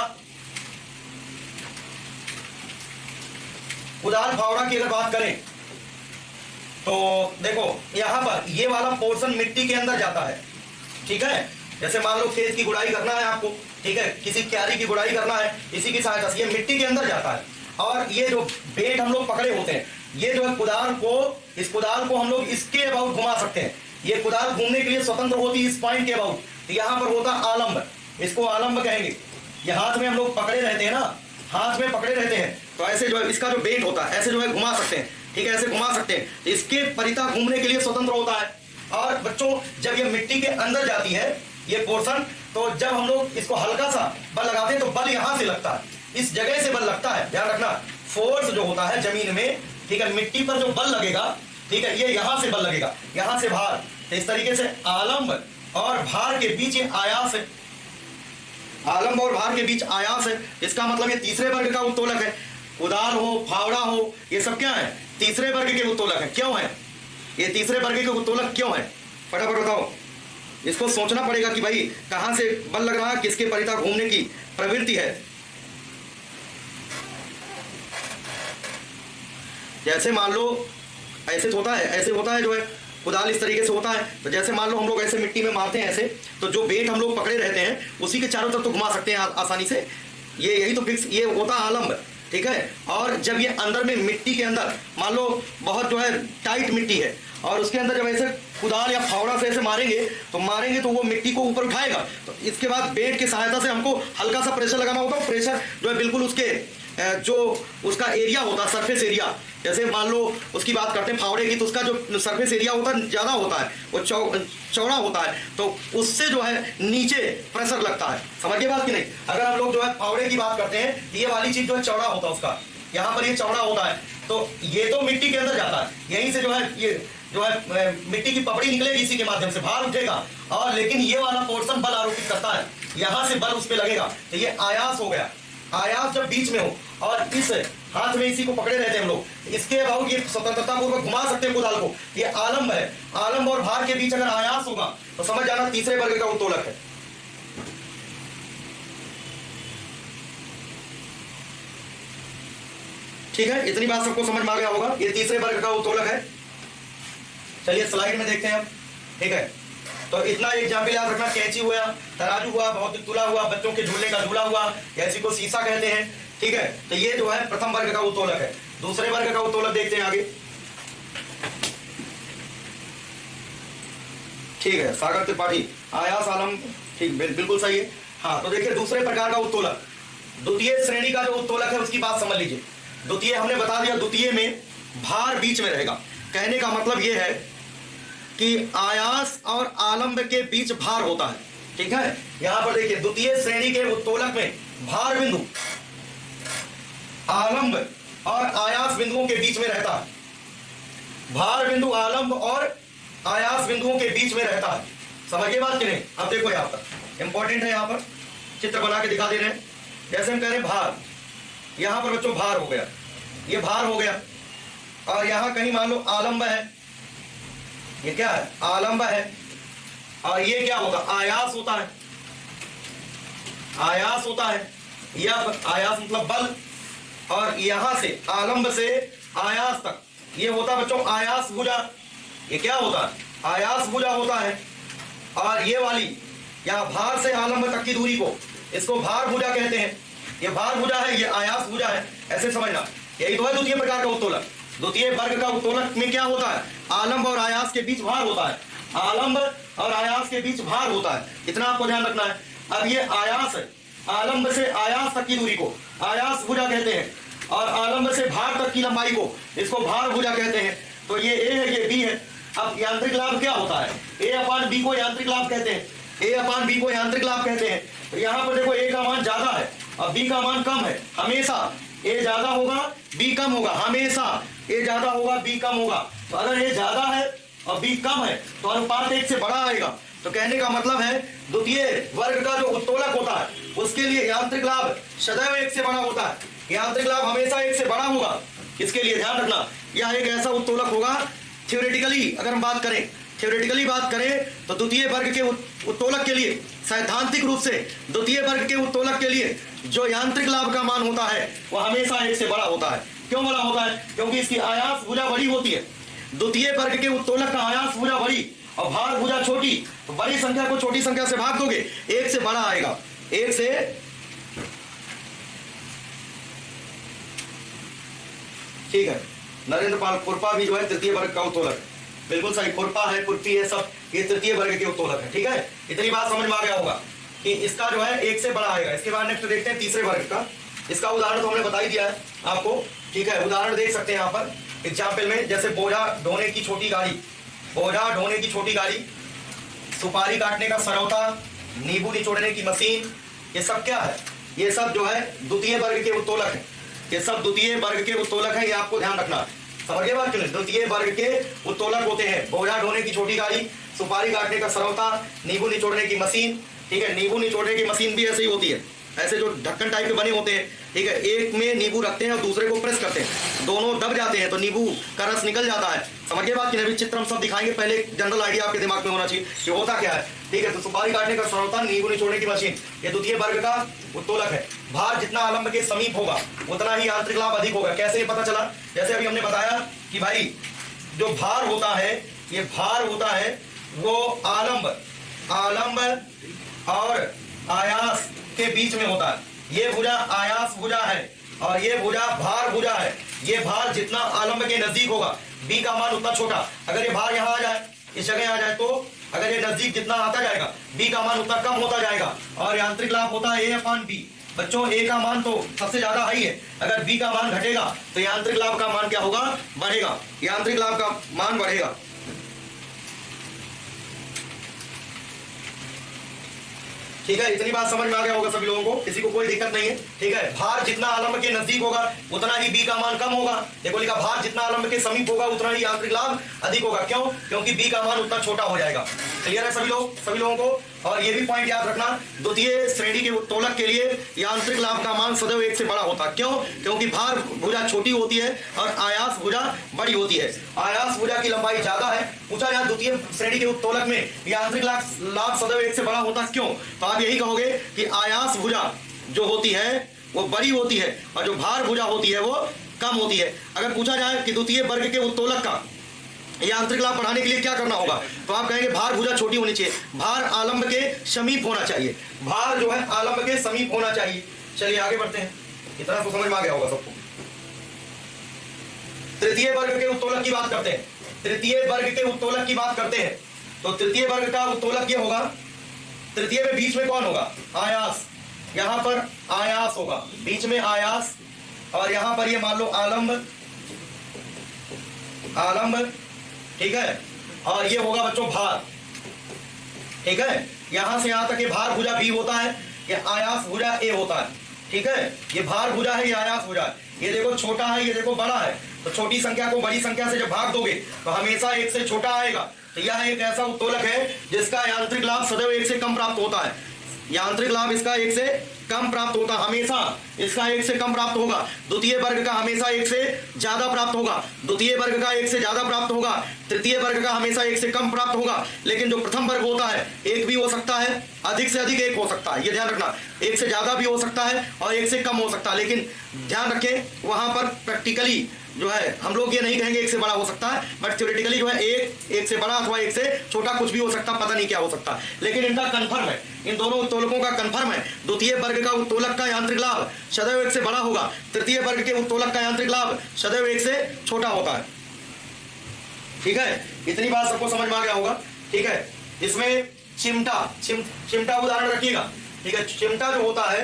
कुदाल फावड़ा की अगर बात करें तो देखो यहां पर ये वाला पोर्शन मिट्टी के अंदर जाता है, ठीक है। जैसे मान लो खेत की गुड़ाई करना है आपको, ठीक है, किसी क्यारी की गुड़ाई करना है, इसी की सहायता से ये मिट्टी के अंदर जाता है, और ये जो बेट हम लोग पकड़े होते हैं, ये जो है कुदाल को, इस कुदाल को हम लोग इसके अबाउट घुमा सकते हैं, ये कुदाल घूमने के लिए स्वतंत्र होती है इस पॉइंट के अबाउट, तो यहाँ पर होता आलंब, इसको आलंब कहेंगे। ये हाथ में हम लोग पकड़े रहते हैं ना, हाथ में पकड़े रहते हैं, तो ऐसे जो है इसका जो बेट होता है ऐसे जो है घुमा सकते हैं, ठीक है, ऐसे घुमा सकते हैं, तो इसके परिता घूमने के लिए स्वतंत्र होता है। और बच्चों जब ये मिट्टी के अंदर जाती है ये पोर्शन, तो जब हम लोग इसको हल्का सा बल लगाते हैं तो बल यहाँ से लगता है, इस जगह से बल लगता है, ध्यान रखना। फोर्स जो होता है जमीन में, ठीक है, मिट्टी पर जो बल लगेगा, ठीक है, ये यहाँ से बल लगेगा, यहाँ से भार, तो इस तरीके से आलंब और भार के बीच ये आयास है, आलंब और भार के बीच आयास है। इसका मतलब ये तीसरे वर्ग का उत्तोलक है। कुदाल हो, फावड़ा हो, ये सब क्या है, तीसरे वर्ग के उत्तोलक है। क्यों है ये तीसरे वर्ग के उत्तोलक, क्यों है, फटाफट बताओ। इसको सोचना पड़ेगा कि भाई कहां से बल लग रहा है, किसके परिता घूमने की प्रवृत्ति है। जैसे मान लो ऐसे होता है, ऐसे होता है जो है कुदाल इस तरीके से होता है, तो जैसे मान लो हम लोग ऐसे मिट्टी में मारते हैं ऐसे, तो जो बेट हम लोग पकड़े रहते हैं उसी के चारों तरफ तो घुमा सकते हैं आसानी से, ये यही तो फिक्स, ये होता आलंब, ठीक है। और जब ये अंदर में मिट्टी के अंदर मान लो बहुत जो है टाइट मिट्टी है, और उसके अंदर जब ऐसे कुदाल या फावड़ा से ऐसे मारेंगे तो वो मिट्टी को ऊपर उठाएगा, तो इसके बाद बेट की सहायता से हमको हल्का सा प्रेशर लगाना होगा। प्रेशर जो है बिल्कुल उसके जो उसका एरिया होता है, सरफेस एरिया, जैसे मान लो उसकी बात करते हैं फावड़े की, तो उसका जो सरफेस एरिया होता है ज़्यादा होता है, वो चौड़ा होता है, तो उससे जो है नीचे प्रेशर लगता है। समझ गए बात कि नहीं। अगर हम लोग जो है फावड़े की बात करते हैं, ये वाली चीज़ जो है चौड़ा होता है, उसका यहाँ पर ये चौड़ा होता है, तो ये तो मिट्टी के अंदर जाता है, यहीं से जो है ये जो है मिट्टी की पपड़ी निकलेगी, इसी के माध्यम से भार उठेगा, और लेकिन ये वाला पोर्शन बल आरोपित करता है, यहाँ से बल उस पर लगेगा, तो ये आयास हो गया। आयास जब बीच में हो और इस हाथ में इसी को पकड़े रहते हैं हम लोग, इसके अबाउट ये स्वतंत्रता पूर्वक घुमा सकते हैं कुदाल को, ये आलंब है। आलंब और भार के बीच अगर आयास होगा तो समझ जाना तीसरे वर्ग का उत्तोलक है। ठीक है, इतनी बात सबको समझ में आ गया होगा, ये तीसरे वर्ग का उत्तोलक है। चलिए स्लाइड में देखते हैं अब, ठीक है। तो इतना एग्जाम्पल याद रखना, कैंची हुआ, तराजू हुआ, भौतिक तुला हुआ, बच्चों के झूलने का झूला हुआ, ऐसी को शीशा कहते हैं, ठीक है। तो ये जो है प्रथम वर्ग का उत्तोलक है। दूसरे वर्ग का उत्तोलक देखते हैं आगे, ठीक है। सागर त्रिपाठी, आयास आलम, ठीक, बिल्कुल सही है। हाँ, तो देखिए दूसरे प्रकार का उत्तोलक, द्वितीय श्रेणी का जो उत्तोलक है उसकी बात समझ लीजिए। द्वितीय हमने बता दिया, द्वितीय में भार बीच में रहेगा। कहने का मतलब यह है कि आयास और आलंब के बीच भार होता है, ठीक है। यहां पर देखिए द्वितीय श्रेणी के उत्तोलक में भार बिंदु आलंब और आयास बिंदुओं के बीच में रहता है। भार बिंदु आलंब और आयास बिंदुओं के बीच में रहता है। समझिए बात कि नहीं। अब देखो यहां पर इंपॉर्टेंट है, यहां पर चित्र बना के दिखा दे रहे हैं। जैसे हम कह रहे हैं भार, यहां पर बच्चों भार हो गया, ये भार हो गया, और यहां कहीं मान लो आलंब है, ये क्या है, आलंब है, और ये क्या होगा, आयास होता है, आयास होता है। यह आयास मतलब बल, और यहां से आलंब से आयास तक ये होता है बच्चों आयास भुजा। ये क्या होता है, आयास भुजा होता है। और ये वाली यहां भार से आलंब तक की दूरी को इसको भार भुजा कहते हैं। ये भार भुजा है, ये आयास भुजा है, ऐसे समझना। यही तो है द्वितीय प्रकार का उत्तोलक। द्वितीय वर्ग का उत्तोलक में क्या होता है, आलंब और आयास के बीच भार होता है, आलंब और आयास के बीच भार होता है, इतना आपको ध्यान रखना है। अब ये आयास है, आलंब से आयास तक की दूरी को आयास भुजा कहते हैं, और आलंब से भार तक की लंबाई को इसको भार भुजा कहते हैं। तो ये ए है, ये बी है। अब यांत्रिक लाभ क्या होता है, ए अपान बी को यांत्रिक लाभ कहते हैं, ए अपान बी को यांत्रिक लाभ कहते हैं। तो यहाँ पर देखो ए का मान ज्यादा है और बी का मान कम है, हमेशा ए ज्यादा होगा बी कम होगा, हमेशा ए ज्यादा होगा बी कम होगा। तो अगर ए ज्यादा है और बी कम है तो अनुपात एक से बड़ा आएगा। तो कहने का मतलब है द्वितीय वर्ग का जो उत्तोलक होता है उसके लिए यांत्रिक लाभ सदैव एक से बड़ा होता है, यांत्रिक लाभ हमेशा एक से बड़ा होगा। इसके लिए ध्यान रखना, यह एक ऐसा उत्तोलक होगा, थ्योरेटिकली अगर हम बात करें, थ्योरेटिकली बात करें तो द्वितीय वर्ग के उत्तोलक के लिए, सैद्धांतिक रूप से द्वितीय वर्ग के उत्तोलक के लिए जो यांत्रिक लाभ का मान होता है वह हमेशा एक से बड़ा होता है। क्यों बड़ा होता है, क्योंकि इसकी आयास भुजा बड़ी होती है। द्वितीय वर्ग के उत्तोलक का आयास भुजा बड़ी और भार भुजा छोटी, तो बड़ी संख्या को छोटी संख्या से भाग दोगे एक से बड़ा आएगा, एक से। ठीक है, नरेंद्र पाल खुरपा भी जो है तृतीय वर्ग का उत्तोलक। बिल्कुल सही, खुरपा है, खुरपी है, सब ये तृतीय वर्ग के उत्तोलक है। ठीक है, इतनी बात समझ में आ गया होगा कि इसका जो है एक से बड़ा आएगा। इसके बाद नेक्स्ट देखते हैं तीसरे वर्ग का। इसका उदाहरण तो हमने बता ही दिया है आपको। ठीक है, उदाहरण देख सकते हैं यहाँ पर एग्जाम्पल में, जैसे बोझा ढोने की छोटी गाड़ी, बोझा ढोने की छोटी गाड़ी, सुपारी काटने का सरौता, नींबू निचोड़ने की मशीन, ये सब क्या है? ये सब जो है द्वितीय वर्ग के उत्तोलक है। ये सब द्वितीय वर्ग के उत्तोलक है, ये आपको ध्यान रखना। समझ गए बात? क्यों द्वितीय वर्ग के उत्तोलक होते हैं? बोझा ढोने की छोटी गाड़ी, सुपारी काटने का सरौता, नींबू निचोड़ने की मशीन। ठीक है, नींबू निचोड़ने की मशीन भी ऐसे ही होती है, ऐसे जो ढक्कन टाइप के बने होते हैं। ठीक है, एक में नींबू रखते हैं और दूसरे को प्रेस करते हैं, दोनों दब जाते हैं तो नींबू का रस निकल जाता है। समझ गए बात? कि अभी चित्र हम सब दिखाएंगे, पहले जनरल आइडिया आपके दिमाग में होना चाहिए कि होता क्या है। ठीक है, तो सुपारी काटने का सरौता, नींबू निचोड़ने की मशीन, ये द्वितीय वर्ग का उत्तोलक है। भार जितना आलंब के समीप होगा उतना ही यांत्रिक लाभ अधिक होगा। कैसे ये पता चला? जैसे अभी हमने बताया कि भाई जो भार होता है, ये भार होता है वो आलंब और आयास के बीच में होता है। ये भुजा आयास भुजा है और ये भुजा भार भुजा है। ये भार जितना आलंब के नजदीक होगा, बी का मान उतना छोटा। अगर ये भार यहाँ आ जाए, इस जगह आ जाए, तो अगर ये नजदीक जितना आता जाएगा, बी का मान उतना कम होता जाएगा। और यांत्रिक लाभ होता है A/B। बच्चों, ए का मान तो सबसे ज्यादा हाई है, अगर बी का मान घटेगा तो यांत्रिक लाभ का मान क्या होगा? बढ़ेगा। यांत्रिक लाभ का मान बढ़ेगा। ठीक है, इतनी बात समझ में आ गया होगा सभी लोगों को, किसी को कोई दिक्कत नहीं है। ठीक है, भार जितना आलंब के नजदीक होगा उतना ही बी का मान कम होगा। देखो लिखा, भार जितना आलंब के समीप होगा उतना ही यांत्रिक लाभ अधिक होगा। क्यों? क्योंकि बी का मान उतना छोटा हो जाएगा। क्लियर है सभी लोगों को? और ये भी पॉइंट याद रखना, द्वितीय श्रेणी के उत्तोलक के लिए यांत्रिक लाभ का मान सदैव एक से बड़ा होता है। क्यों? क्योंकि भार भुजा छोटी होती है और आयास भुजा बड़ी होती है। आयास भुजा की लंबाई ज्यादा है। पूछा जाए द्वितीय श्रेणी के उत्तोलक में यांत्रिक लाभ सदैव एक से बड़ा होता है। क्यों? तो आप यही कहोगे कि आयास भुजा जो होती है वो बड़ी होती है और जो भार भुजा होती है वो कम होती है। अगर पूछा जाए कि द्वितीय वर्ग के उत्तोलक का यांत्रिक लाभ बढ़ाने के लिए क्या करना होगा, तो आप कहेंगे भार भुजा छोटी होनी चाहिए, भार आलंब के समीप होना चाहिए। भार जो है आलंब के समीप होना चाहिए। चलिए आगे बढ़ते हैं, इतना तो समझ में आ गया होगा सबको। तृतीय वर्ग के उत्तोलक की बात करते हैं। तृतीय वर्ग के उत्तोलक की बात करते हैं तो तृतीय वर्ग का उत्तोलक ये होगा, तृतीय में बीच में कौन होगा? आयास। यहां पर आयास होगा, बीच में आयास, और यहां पर ये मान लो आलंब। ठीक है, और ये होगा बच्चों भार। ठीक है, यहां से यहां तक ये भार भुजा बी होता है, ये आयास भुजा ए होता है। ठीक है, ये भार भुजा है, ये आयास भुजा है। ये देखो छोटा है, ये देखो बड़ा है, तो छोटी संख्या को बड़ी संख्या से जब भाग दोगे तो हमेशा एक से छोटा आएगा। तो यह एक ऐसा उत्तोलक है जिसका यांत्रिक लाभ सदैव एक से कम प्राप्त होता है। यांत्रिक लाभ इसका एक से कम प्राप्त होता, हमेशा इसका एक से कम प्राप्त होगा। द्वितीय वर्ग का हमेशा एक से ज्यादा प्राप्त होगा। द्वितीय वर्ग का एक से ज्यादा प्राप्त होगा, तृतीय वर्ग का हमेशा एक से कम प्राप्त होगा। लेकिन जो प्रथम वर्ग होता है, एक भी हो सकता है, अधिक से अधिक एक हो सकता है, ये ध्यान रखना। एक से ज्यादा भी हो सकता है और एक से कम हो सकता है। लेकिन ध्यान रखें, वहां पर प्रैक्टिकली जो है हम लोग ये नहीं कहेंगे एक से बड़ा हो सकता है, बट थ्योरेटिकली जो है एक से बड़ा अथवा एक से छोटा कुछ भी हो सकता, पता नहीं क्या हो सकता। लेकिन इनका कंफर्म है, इन दोनों उत्तोलकों का कंफर्म है, द्वितीय वर्ग का उत्तोलक का यांत्रिक लाभ सदैव एक से बड़ा होगा, तृतीय वर्ग के उत्तोलक का यांत्रिक लाभ सदैव एक से छोटा होता है। ठीक है, इतनी बात सबको समझ में आ गया होगा। ठीक है, इसमें चिमटा उदाहरण रखिएगा। ठीक है, चिमटा जो होता है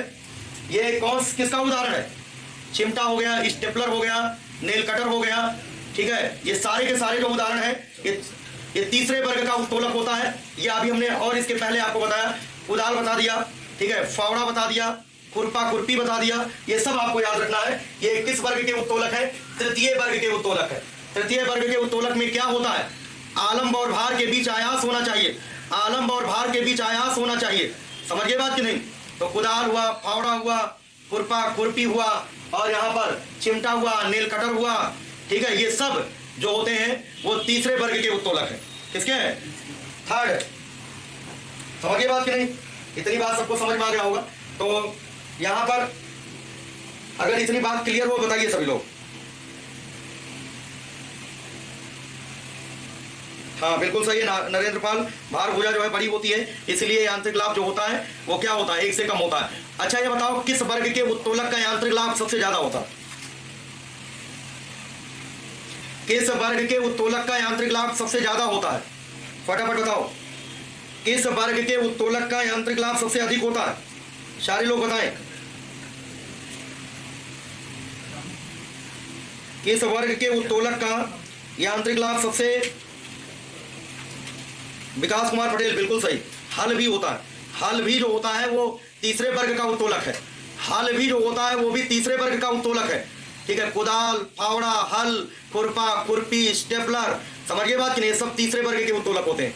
ये किसका उदाहरण है? चिमटा हो गया, स्टेपलर हो गया, नेल कटर हो गया। ठीक है, ये सारे के सारे जो उदाहरण है ये तीसरे वर्ग का उत्तोलक होता है। ये अभी हमने और इसके पहले आपको बताया, कुदाल बता दिया, ठीक है, फावड़ा बता दिया, खुरपा खुरपी बता दिया। ये सब आपको याद रखना है। ये किस वर्ग के उत्तोलक है? तृतीय वर्ग के उत्तोलक है। तृतीय वर्ग के उत्तोलक में क्या होता है? आलंब और भार के बीच आयास होना चाहिए। आलंब और भार के बीच आयास होना चाहिए। समझ गए बात कि नहीं? तो कुदाल हुआ, फावड़ा हुआ, खुरपा खुरपी हुआ, और यहाँ पर चिमटा हुआ, नेल कटर हुआ। ठीक है, ये सब जो होते हैं वो तीसरे वर्ग के उत्तोलक है। किसके हैं? थर्ड। समझ गए बात कि नहीं? इतनी बात सबको समझ में आ गया होगा। तो यहाँ पर अगर इतनी बात क्लियर हो बताइए सभी लोग। हाँ बिल्कुल सही है नरेंद्र पाल, भार भुजा जो है बड़ी होती है, इसलिए यांत्रिक लाभ जो होता है वो क्या होता है? एक से कम होता है। अच्छा ये बताओ किस वर्ग के उत्तोलक का यांत्रिक लाभ सबसे ज्यादा होता है? किस वर्ग के उत्तोलक का यांत्रिक लाभ सबसे ज्यादा होता है? फटाफट बताओ, किस वर्ग के उत्तोलक का यांत्रिक लाभ सबसे अधिक होता है? सारे लोग बताएं, किस वर्ग के उत्तोलक का यांत्रिक लाभ सबसे? विकास कुमार पटेल, बिल्कुल सही। हल भी होता है, हल भी जो होता है वो तीसरे वर्ग का उत्तोलक है। हल भी जो होता है वो भी तीसरे वर्ग का उत्तोलक है। ठीक है, कुदाल, फावड़ा, हल, खुरपा, खुरपी, स्टेपलर, समझिए बात कि नहीं, सब तीसरे वर्ग के उत्तोलक होते हैं।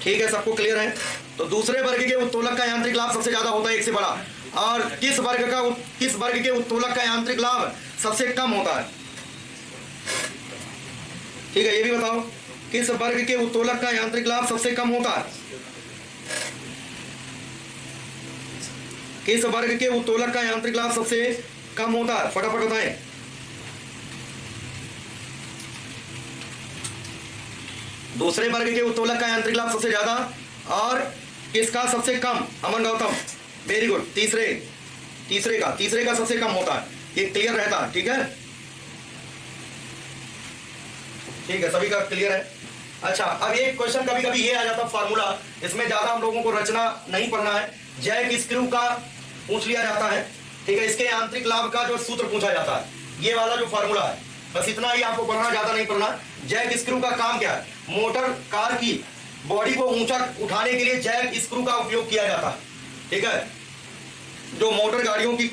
ठीक है, सबको क्लियर है? तो दूसरे वर्ग के उत्तोलक का यांत्रिक लाभ सबसे ज्यादा होता है एक से बड़ा। और किस वर्ग के उत्तोलक का यांत्रिक लाभ सबसे कम होता है? ठीक है, ये भी बताओ, किस वर्ग के उत्तोलक का यांत्रिक लाभ सबसे कम होता है? किस वर्ग के उत्तोलक का यांत्रिक लाभ सबसे कम होता है? फटाफट बताएं। दूसरे वर्ग के उत्तोलक का यांत्रिक लाभ सबसे ज्यादा और किसका सबसे कम? अमन गौतम, वेरी गुड। तीसरे का सबसे कम होता है, ये क्लियर रहता है। ठीक है, ठीक है, सभी का क्लियर है। अच्छा, अब एक क्वेश्चन कभी कभी ये आ जाता है फार्मूला, इसमें ज्यादा हम लोगों को रचना नहीं पढ़ना है। जैक स्क्रू का पूछ लिया जाता है। ठीक है, इसके यांत्रिक लाभ का जो सूत्र पूछा जाता है, ये वाला जो फार्मूला है, बस इतना ही आपको पढ़ना, ज्यादा नहीं पढ़ना। जैक स्क्रू का काम क्या है? मोटर कार की बॉडी को ऊंचा उठाने के लिए जैक स्क्रू का उपयोग किया जाता है। ठीक है, जो मोटर गाड़ियों की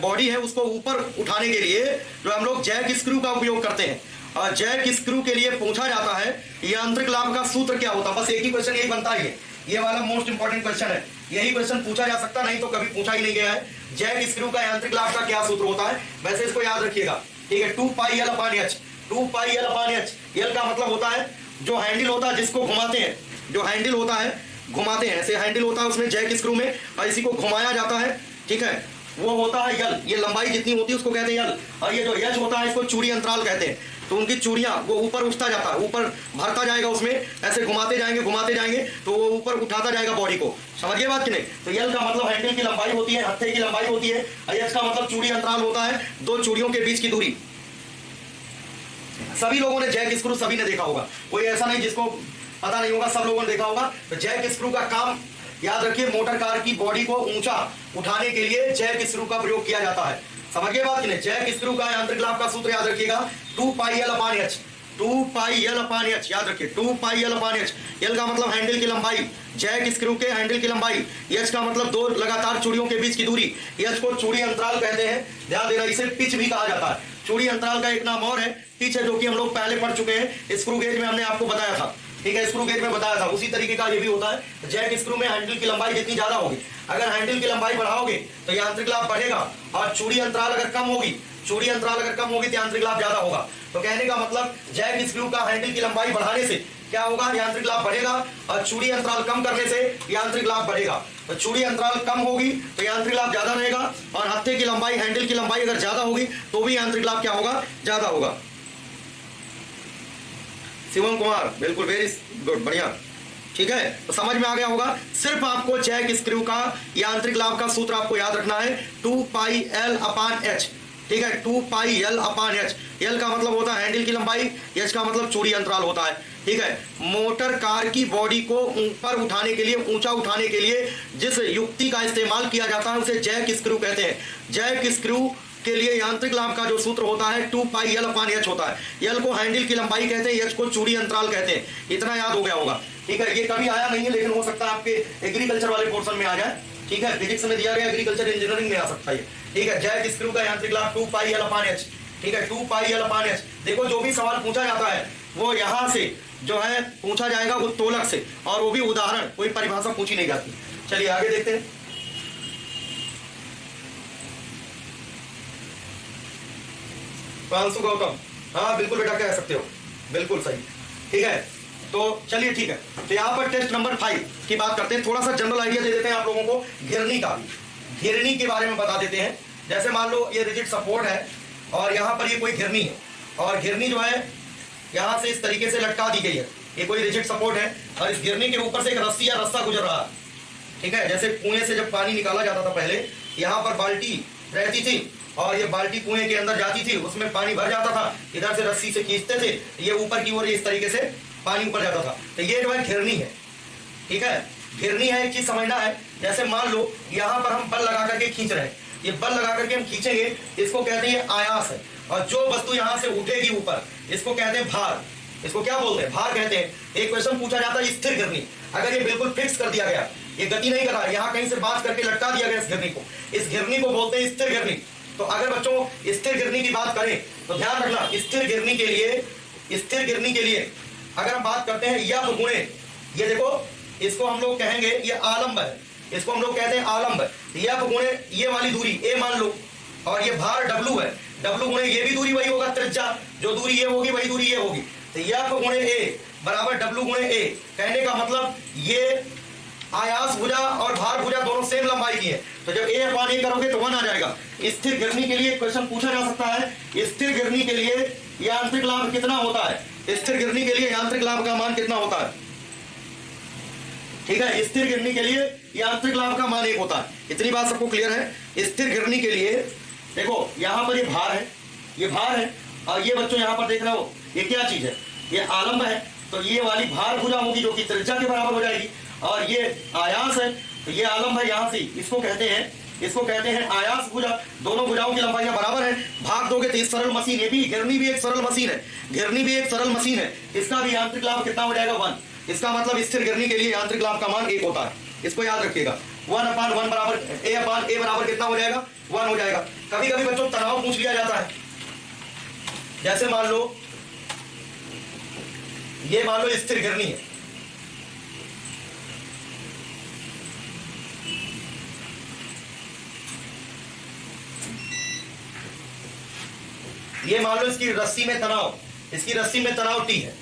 बॉडी है उसको ऊपर उठाने के लिए जो हम लोग जैक स्क्रू का उपयोग करते हैं। और जैक स्क्रू के लिए पूछा जाता है यांत्रिक लाभ का सूत्र क्या होता है। बस एक ही क्वेश्चन यही बनता है, ये वाला मोस्ट इंपॉर्टेंट क्वेश्चन है। यही क्वेश्चन पूछा जा सकता, नहीं तो कभी पूछा ही नहीं गया है। जैक स्क्रू का यांत्रिक लाभ का क्या सूत्र होता है? वैसे इसको याद रखिएगा। ठीक है, 2πL/H। 2πL/H, एल का मतलब होता है जो हैंडल होता है जिसको घुमाते हैं, जो हैंडल होता है घुमाते हैं, ऐसे हैंडल होता है उसमें जैक स्क्रू में, और इसी को घुमाया जाता है। ठीक है, वो होता है यल। ये लंबाई जितनी होती है उसको कहते हैं यल। और ये जो एच होता है इसको चूड़ी अंतराल कहते हैं। तो उनकी चूड़ियां वो ऊपर उठता जाता है, ऊपर भरता जाएगा, उसमें ऐसे घुमाते जाएंगे तो वो ऊपर उठाता जाएगा बॉडी को। समझिए बात कि नहीं? तो यल का मतलब हैंडल की लंबाई होती है, हत्थे की लंबाई होती है। और एच का मतलब चूड़ी अंतराल होता है, दो चूड़ियों के बीच की दूरी। सभी लोगों ने जैक स्क्रू सभी ने देखा होगा, कोई ऐसा नहीं जिसको पता नहीं होगा, सब लोगों ने देखा होगा। तो जैक स्क्रू का काम याद रखिए, मोटर कार की बॉडी को ऊंचा उठाने के लिए जैक स्क्रू का प्रयोग किया जाता है। समझिए बात कि नहीं? जैक स्क्रू का यांत्रिक लाभ का सूत्र याद रखिएगा, 2πL/H। 2πL/H याद रखिए, 2πL/H। एल का मतलब हैंडल की लंबाई, जैक स्क्रू के हैंडल की लंबाई। एच का मतलब दो लगातार चूड़ियों के बीच की दूरी। एच को चूड़ी अंतराल कहते हैं, ध्यान देना। इसे पिच भी कहा जाता है। चूड़ी अंतराल का एक नाम और है पिच है, जो कि हम लोग पहले पढ़ चुके हैं, स्क्रू गेज में हमने आपको बताया था। ठीक है, स्क्रू गेज में बताया था, उसी तरीके का ये भी होता है। जैक स्क्रू में हैंडल की लंबाई जितनी ज्यादा होगी, अगर हैंडल की लंबाई बढ़ाओगे तो यांत्रिक लाभ बढ़ेगा, और चूड़ी अंतराल अगर कम होगी तो यांत्रिक लाभ ज्यादा होगा। तो कहने का मतलब जैक स्क्रू का हैंडल की लंबाई बढ़ाने से क्या होगा? यांत्रिक लाभ बढ़ेगा, और चूड़ी अंतराल कम करने से यांत्रिक लाभ बढ़ेगा। तो चूड़ी अंतराल कम होगी तो यांत्रिक लाभ ज्यादा रहेगा, और हत्थे की लंबाई, हैंडल की लंबाई अगर ज्यादा होगी तो भी यांत्रिक लाभ क्या होगा? ज्यादा होगा। शिवम कुमार, बिल्कुल, वेरी गुड, बढ़िया। ठीक है, तो समझ में आ गया होगा। सिर्फ आपको जैक स्क्रू का यांत्रिक लाभ का सूत्र आपको याद रखना है, 2πL/H। ठीक है, 2πL/H। एल का मतलब होता है हैंडल की लंबाई, एच का मतलब चूड़ी अंतराल होता है। ठीक है, मोटर कार की बॉडी को ऊपर उठाने के लिए, ऊंचा उठाने के लिए जिस युक्ति का इस्तेमाल किया जाता है उसे जैक स्क्रू कहते हैं। जैक स्क्रू के लिए यांत्रिक लाभ का जो सूत्र होता है 2πL/H होता है। एल को हैंडल की लंबाई कहते हैं, एच को चूड़ी अंतराल कहते हैं। इतना याद हो गया होगा। ठीक है, ये कभी आया नहीं है, लेकिन हो सकता है आपके एग्रीकल्चर वाले पोर्शन में आ जाए। ठीक है, फिजिक्स में दिया गया, एग्रीकल्चर इंजीनियरिंग में आ सकता है। ठीक है, जैक स्क्रू का यांत्रिक लाभ 2πL/H। ठीक है, 2πL/H। देखो, जो भी सवाल पूछा जाता है वो यहां से जो है पूछा जाएगा उत्तोलक से, और वो भी उदाहरण, कोई परिभाषा पूछी नहीं जाती। चलिए आगे देखते हैं। प्रांशु गौतम, हाँ बिल्कुल बेटा, कह सकते हो, बिल्कुल सही। ठीक है, तो चलिए ठीक है, तो यहाँ पर टेस्ट नंबर 5 की बात करते हैं। थोड़ा सा जनरल आइडिया दे देते हैं आप लोगों को घिरनी का भी। घिरनी के बारे में बता देते हैं। जैसे मान लो ये रिजिड सपोर्ट है, और यहाँ पर ये कोई घिरनी है, और घिरनी जो है यहाँ से इस तरीके से लटका दी गई है। ये कोई रिजिड सपोर्ट है, और इस घिरनी के ऊपर से एक रस्सी या रस्सा गुजर रहा है। ठीक है, जैसे कुएं से जब पानी निकाला जाता था पहले, यहाँ पर बाल्टी रहती थी, और ये बाल्टी कुएं के अंदर जाती थी, उसमें पानी भर जाता था, इधर से रस्सी से खींचते थे, ये ऊपर की ओर इस तरीके से पानी ऊपर जाता था। तो ये जो है घिरनी है, ठीक है। घिरनी है, एक चीज समझना है, जैसे मान लो यहाँ पर हम बल लगा करके खींच रहे हैं, ये बल लगा करके हम खींचेंगे, इसको कहते हैं आयास है। और जो वस्तु यहाँ से उठेगी ऊपर, इसको कहते हैं भार। इसको क्या बोलते हैं? भार कहते हैं। एक क्वेश्चन पूछा जाता है स्थिर घिरनी, अगर ये बिल्कुल फिक्स कर दिया गया, ये गति नहीं करा, यहाँ कहीं से बात करके लटका दिया गया इस घिरनी को, इस घिरनी को बोलते हैं स्थिर घिरनी। तो अगर बच्चों स्थिर घिरनी की बात करें तो ध्यान रखना, स्थिर घिरनी के लिए अगर हम बात करते हैं यफ गुणे, ये देखो, इसको हम लोग कहेंगे ये आलंब है, इसको हम लोग कहते हैं आलंब। यफ गुणे ये वाली दूरी ए मान लो, और ये भार डब्लू है, डब्लू गुणे ये भी दूरी वही होगा, त्रिज्या जो दूरी ये होगी वही दूरी ये होगी। तो यफ गुणे ए बराबर डब्लू गुणे ए, कहने का मतलब ये आयास भुजा और भार भुजा दोनों सेम लंबाई की है। तो जब A/A करोगे तो 1 आ जाएगा। स्थिर घिरनी के लिए क्वेश्चन पूछा जा सकता है, स्थिर घिरनी के लिए यांत्रिक लाभ कितना होता है? स्थिर घिरनी के लिए यांत्रिक लाभ का मान कितना होता है? ठीक है, स्थिर घिरनी के लिए यांत्रिक लाभ का मान 1 होता है। इतनी बात सबको क्लियर है? स्थिर घिरनी के लिए देखो, यहां पर ये भार है, ये भार है, और ये बच्चों यहां पर देख रहे हो ये क्या चीज है? ये आलंब है। तो ये वाली भार भुजा होगी जो कि त्रिज्या के बराबर हो जाएगी, और ये आयास है, तो ये आलंब है यहाँ से, इसको कहते हैं आयास भुजा। दोनों भुजाओं की लंबाइयां बराबर है। भाग दोगे तो इस सरल मशीन, ये भी घिरनी भी एक सरल मशीन है, घिरनी भी एक सरल मशीन है, इसका भी यांत्रिक लाभ कितना हो जाएगा? 1। इसका मतलब स्थिर घिरनी के लिए यांत्रिक लाभ का मान 1 होता है। इसको याद रखिएगा, 1/1 बराबर A/A बराबर कितना हो जाएगा? 1 हो जाएगा। कभी कभी बच्चों तनाव पूछ लिया जाता है, जैसे मान लो ये मान लो स्थिर घिरनी है, ये मान लो इसकी रस्सी में तनाव, T है,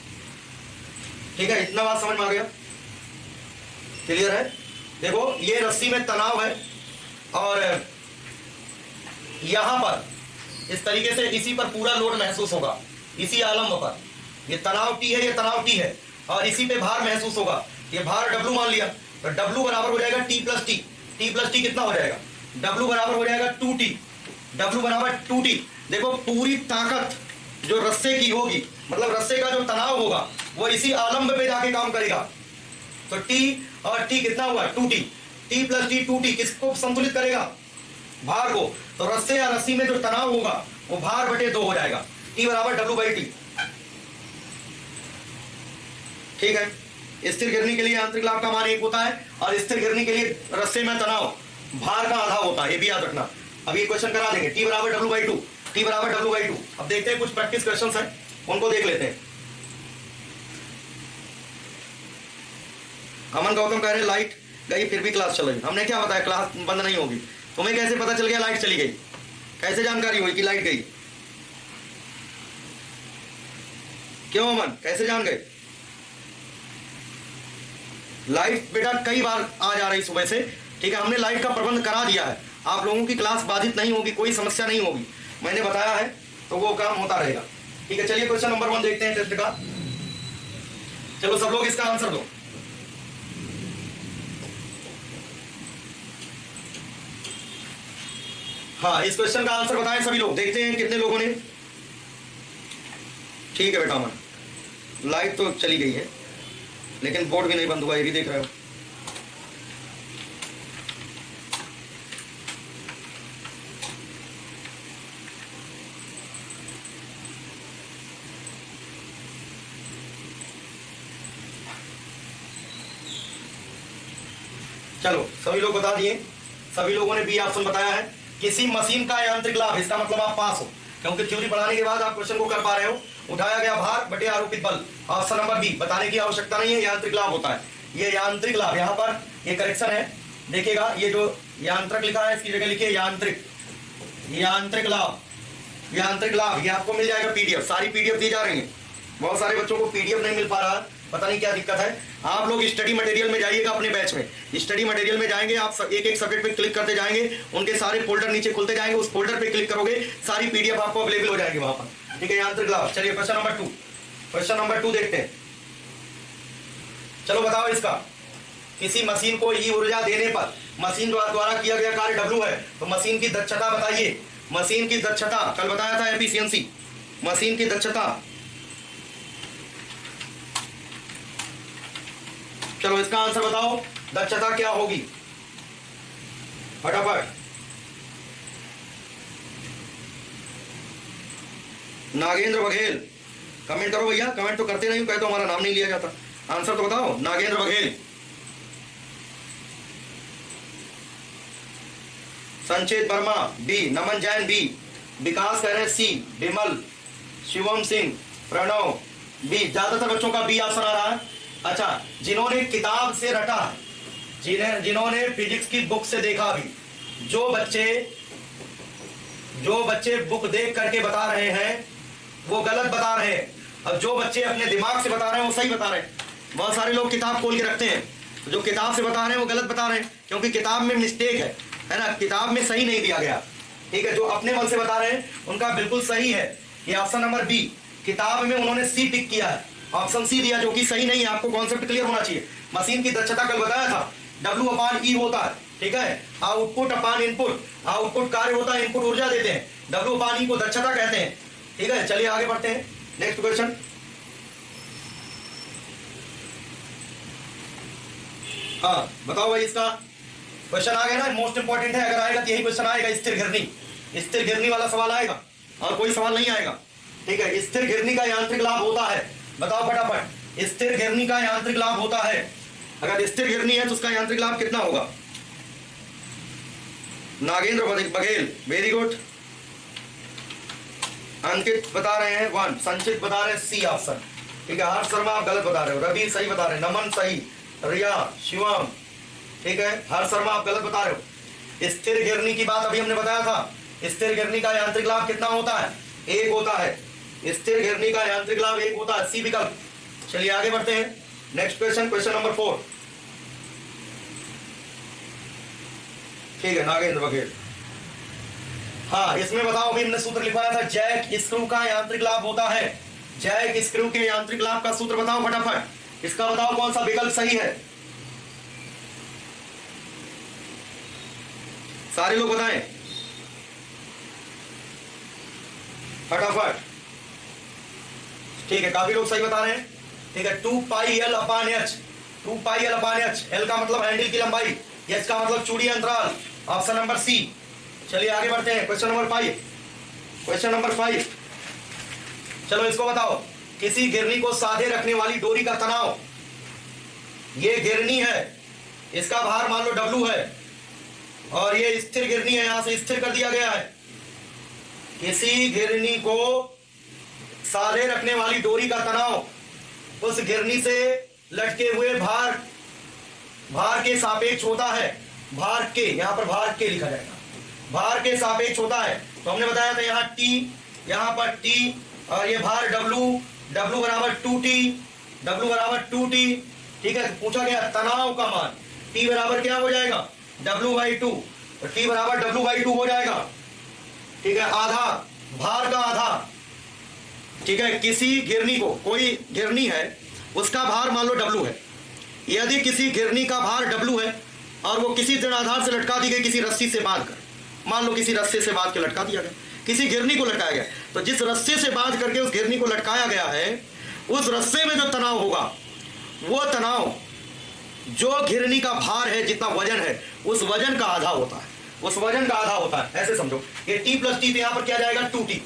ठीक है। इतना बात समझ में आ गया? क्लियर है? देखो ये रस्सी में तनाव है, और यहां पर इस तरीके से इसी पर पूरा लोड महसूस होगा, इसी आलंब पर ये तनाव T है, ये तनाव T है, और इसी पे भार महसूस होगा। ये भार W मान लिया, तो W बराबर हो जाएगा T plus T। T plus T कितना हो जाएगा? W बराबर हो जाएगा 2T, W बराबर 2T। देखो पूरी ताकत जो रस्से की होगी, मतलब रस्से का जो तनाव होगा वो इसी आलंब पे जाके काम करेगा। तो T और T कितना हुआ? 2T। T plus T 2T किसको संतुलित करेगा? भार को। तो रस्से या रस्सी में जो तनाव होगा वो भार बटे 2 हो जाएगा। T बराबर W/T। ठीक है। स्थिर घिरनी के लिए यांत्रिक लाभ का मान 1 होता है, और स्थिर घिरनी के लिए रस्से में तनाव भार का आधा होता है, ये भी याद रखना। अब ये क्वेश्चन करा देंगे, T बराबर W/2, T बराबर W/2। अब देखते हैं कुछ प्रैक्टिस क्वेश्चंस हैं, उनको देख लेते हैं। अमन गौतम कह रहे लाइट गई फिर भी क्लास चल रही। हमने क्या बताया क्लास बंद नहीं होगी? तुम्हें कैसे पता चल गया लाइट चली गई? कैसे जानकारी हुई कि लाइट गई? क्यों अमन, कैसे जान गए? लाइट बेटा कई बार आ जा रही सुबह से, ठीक है। हमने लाइट का प्रबंध करा दिया है, आप लोगों की क्लास बाधित नहीं होगी, कोई समस्या नहीं होगी, मैंने बताया है, तो वो काम होता रहेगा। ठीक है, चलिए क्वेश्चन नंबर 1 देखते हैं टेस्ट का। चलो सब लोग इसका आंसर दो। हाँ, इस क्वेश्चन का आंसर बताएं सभी लोग, देखते हैं कितने लोगों ने। ठीक है बेटा अमन, लाइट तो चली गई है लेकिन बोर्ड भी नहीं बंद हुआ, ये भी देख रहे हो। चलो सभी लोग बता दिए, सभी लोगों ने बी ऑप्शन बताया है। किसी मशीन का यांत्रिक लाभ, इसका मतलब आप पास हो, क्योंकि थ्योरी पढ़ाने के बाद आप क्वेश्चन को कर पा रहे हो। उठाया गया भार बटे आरोपित बल, ऑप्शन नंबर बी। बताने की आवश्यकता नहीं है, यांत्रिक लाभ होता है। ये यांत्रिक लाभ, यहाँ पर ये करेक्शन है, देखिएगा ये जो यांत्रिक लिखा है इसकी जगह लिखिए यांत्रिक, यांत्रिक लाभ, यांत्रिक लाभ। ये आपको मिल जाएगा पीडीएफ, सारी पीडीएफ दी जा रही है। बहुत सारे बच्चों को पीडीएफ नहीं मिल पा रहा, पता नहीं क्या दिक्कत है। आप लोग स्टडी मटेरियल में जाइएगा, अपने बैच में स्टडी मटेरियल में जाएंगे, आप एक एक सब्जेक्ट पे क्लिक करते जाएंगे, उनके सारे फोल्डर नीचे खुलते जाएंगे, उस फोल्डर पे क्लिक करोगे, सारी पीडीएफ आपको अवेलेबल हो जाएगी वहां पर। ठीक है, यांत्रिक लाभ। चलिए क्वेश्चन नंबर 2, क्वेश्चन नंबर 2 देखते हैं। चलो बताओ इसका, किसी मशीन को ई ऊर्जा देने पर मशीन द्वारा किया गया कार्य W है, तो मशीन की दक्षता बताइए। मशीन की दक्षता, कल बताया था एफिशिएंसी, मशीन की दक्षता। चलो इसका आंसर बताओ, दक्षता क्या होगी फटाफट। नागेंद्र बघेल, कमेंट करो भैया, कमेंट तो करते नहीं, कहे तो हमारा नाम नहीं लिया जाता। आंसर तो बताओ। नागेंद्र बघेल, संचित वर्मा बी, नमन जैन बी, विकास कह रहे हैं सी, विमल, शिवम सिंह, प्रणव बी। ज्यादातर बच्चों का बी आंसर आ रहा है। अच्छा, जिन्होंने किताब से रटा है, जिन्होंने फिजिक्स की बुक से देखा भी, जो बच्चे बुक देख करके बता रहे हैं वो गलत बता रहे हैं, अब जो बच्चे अपने दिमाग से बता रहे हैं वो सही बता रहे हैं। बहुत सारे लोग किताब खोल के रखते हैं, जो किताब से बता रहे हैं वो गलत बता रहे हैं, क्योंकि किताब में मिस्टेक है ना, किताब में सही नहीं दिया गया। ठीक है, जो अपने मन से बता रहे हैं उनका बिल्कुल सही है। ये ऑप्शन नंबर बी, किताब में उन्होंने सी टिक किया है, ऑप्शन सी दिया, जो कि सही नहीं है। आपको कॉन्सेप्ट क्लियर होना चाहिए। मशीन की दक्षता कल बताया था, W/E होता है। ठीक है, आउटपुट अपान इनपुट, आउटपुट कार्य होता है, इनपुट ऊर्जा देते हैं, W/E को दक्षता कहते हैं। ठीक है, चलिए आगे बढ़ते हैं। नेक्स्ट क्वेश्चन, हाँ बताओ भाई, इसका क्वेश्चन आ गया ना, मोस्ट इंपॉर्टेंट है। अगर आएगा तो यही क्वेश्चन आएगा, स्थिर घिरनी वाला सवाल आएगा, और कोई सवाल नहीं आएगा। ठीक है, स्थिर घिरनी का यांत्रिक लाभ होता है, बताओ फटाफट। स्थिर घिरनी का यांत्रिक लाभ होता है, अगर स्थिर घिरनी है तो उसका यांत्रिक लाभ कितना होगा। Nagendra Baghel, very good. अंकित बता रहे हैं 1, संचित बता रहे हैं सी ऑप्शन। ठीक है, हर्ष शर्मा आप गलत बता रहे हो, रवि सही बता रहे हैं, नमन सही, रिया, शिवम, ठीक है, हर्ष शर्मा आप गलत बता रहे हो। स्थिर घिरनी की बात अभी हमने बताया था, स्थिर घिरनी का यांत्रिक लाभ कितना होता है, 1 होता है। स्थिर घिरनी का यांत्रिक लाभ 1 होता है, सी विकल्प। चलिए आगे बढ़ते हैं। Next question, question number 4। ठीक है, नागेंद्र बघेल, हाँ इसमें बताओ, अभी हमने सूत्र लिखवाया था, जैक स्क्रू का यांत्रिक लाभ होता है। जैक स्क्रू के यांत्रिक लाभ का सूत्र बताओ फटाफट। इसका बताओ कौन सा विकल्प सही है, सारे लोग बताएं फटाफट। ठीक है, काफी लोग सही बता रहे हैं। ठीक है, 2πL/H, 2πL/H, L का मतलब हैंडल की लंबाई, H का मतलब चूड़ी अंतराल, ऑप्शन नंबर सी। चलिए आगे बढ़ते हैं, क्वेश्चन नंबर 5। क्वेश्चन नंबर 5, चलो इसको बताओ। किसी गिरनी को साधे रखने वाली डोरी का तनाव, ये गिरनी है, इसका भार मान लो W है, और ये स्थिर गिरनी है, यहां से स्थिर कर दिया गया है। किसी गिरनी को साधे रखने वाली डोरी का तनाव उस गिरनी से लटके हुए भार के सापेक्ष होता है। भार के, यहां पर भार के लिखा जाएगा, भार के सापेक्ष होता है। तो हमने बताया था यहाँ T, यहाँ पर T, और ये भार W बराबर 2T, W बराबर 2T। ठीक है, पूछा गया तनाव का मान, T बराबर क्या हो जाएगा, W/2, तो T बराबर W/2 हो जाएगा। ठीक है, आधा, भार का आधा। ठीक है, किसी गिरनी को, कोई गिरनी है, उसका भार मान लो W है। यदि किसी गिरनी का भार W है और वो किसी दृढ़ आधार से लटका दी गई, किसी रस्सी से बांध कर, मान लो किसी रस्से से बांध के लटका दिया गया, किसी गिरनी को लटकाया गया, तो जिस रस्से से बांध करके उस गिरनी को लटकाया गया है, उस रस्से में जो तनाव होगा, वो तनाव जो गिरनी का भार है, जितना वजन है, उस वजन का आधा होता है, उस वजन का आधा होता है। ऐसे समझो, ये T+T, तो यहाँ पर क्या जाएगा 2T,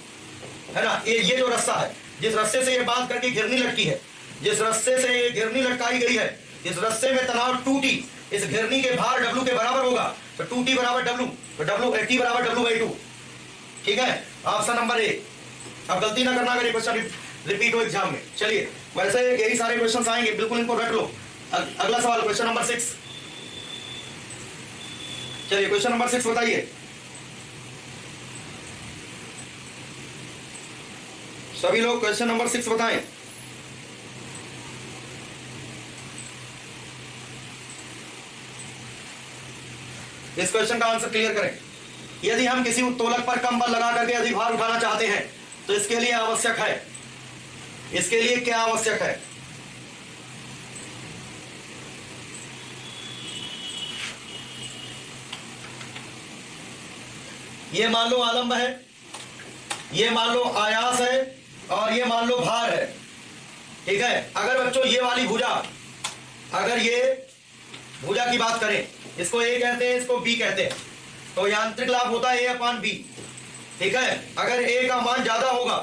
है ना। ये जो रस्सा है, जिस रस्से से ये बांध करके गिरनी लटकी है, जिस रस्से से ये गिरनी लटकाई गई है, इस रस्से में तनाव 2T, इस गिरनी के भार W के बराबर होगा, तो 2T बराबर W, तो T बराबर W/2। ठीक है, ऑप्शन नंबर ए। अब गलती ना करना अगर ये क्वेश्चन रिपीट हो एग्जाम में। चलिए, वैसे यही सारे क्वेश्चन आएंगे, बिल्कुल इनको रट लो। अगला सवाल, क्वेश्चन नंबर 6। चलिए क्वेश्चन नंबर 6 बताइए। सभी लोग क्वेश्चन नंबर 6 बताएं। इस क्वेश्चन का आंसर क्लियर करें। यदि हम किसी उत्तोलक पर कम बल लगा करके अधिक भार उठाना चाहते हैं तो इसके लिए आवश्यक है, इसके लिए क्या आवश्यक है, ये मान लो आलम्ब है, ये मान लो आयास है, और ये मान लो भार है। ठीक है, अगर बच्चों ये वाली भुजा, अगर ये भुजा की बात करें, इसको ए कहते हैं, इसको बी कहते हैं, तो यांत्रिक लाभ होता है A/B। ठीक है, अगर ए का मान ज्यादा होगा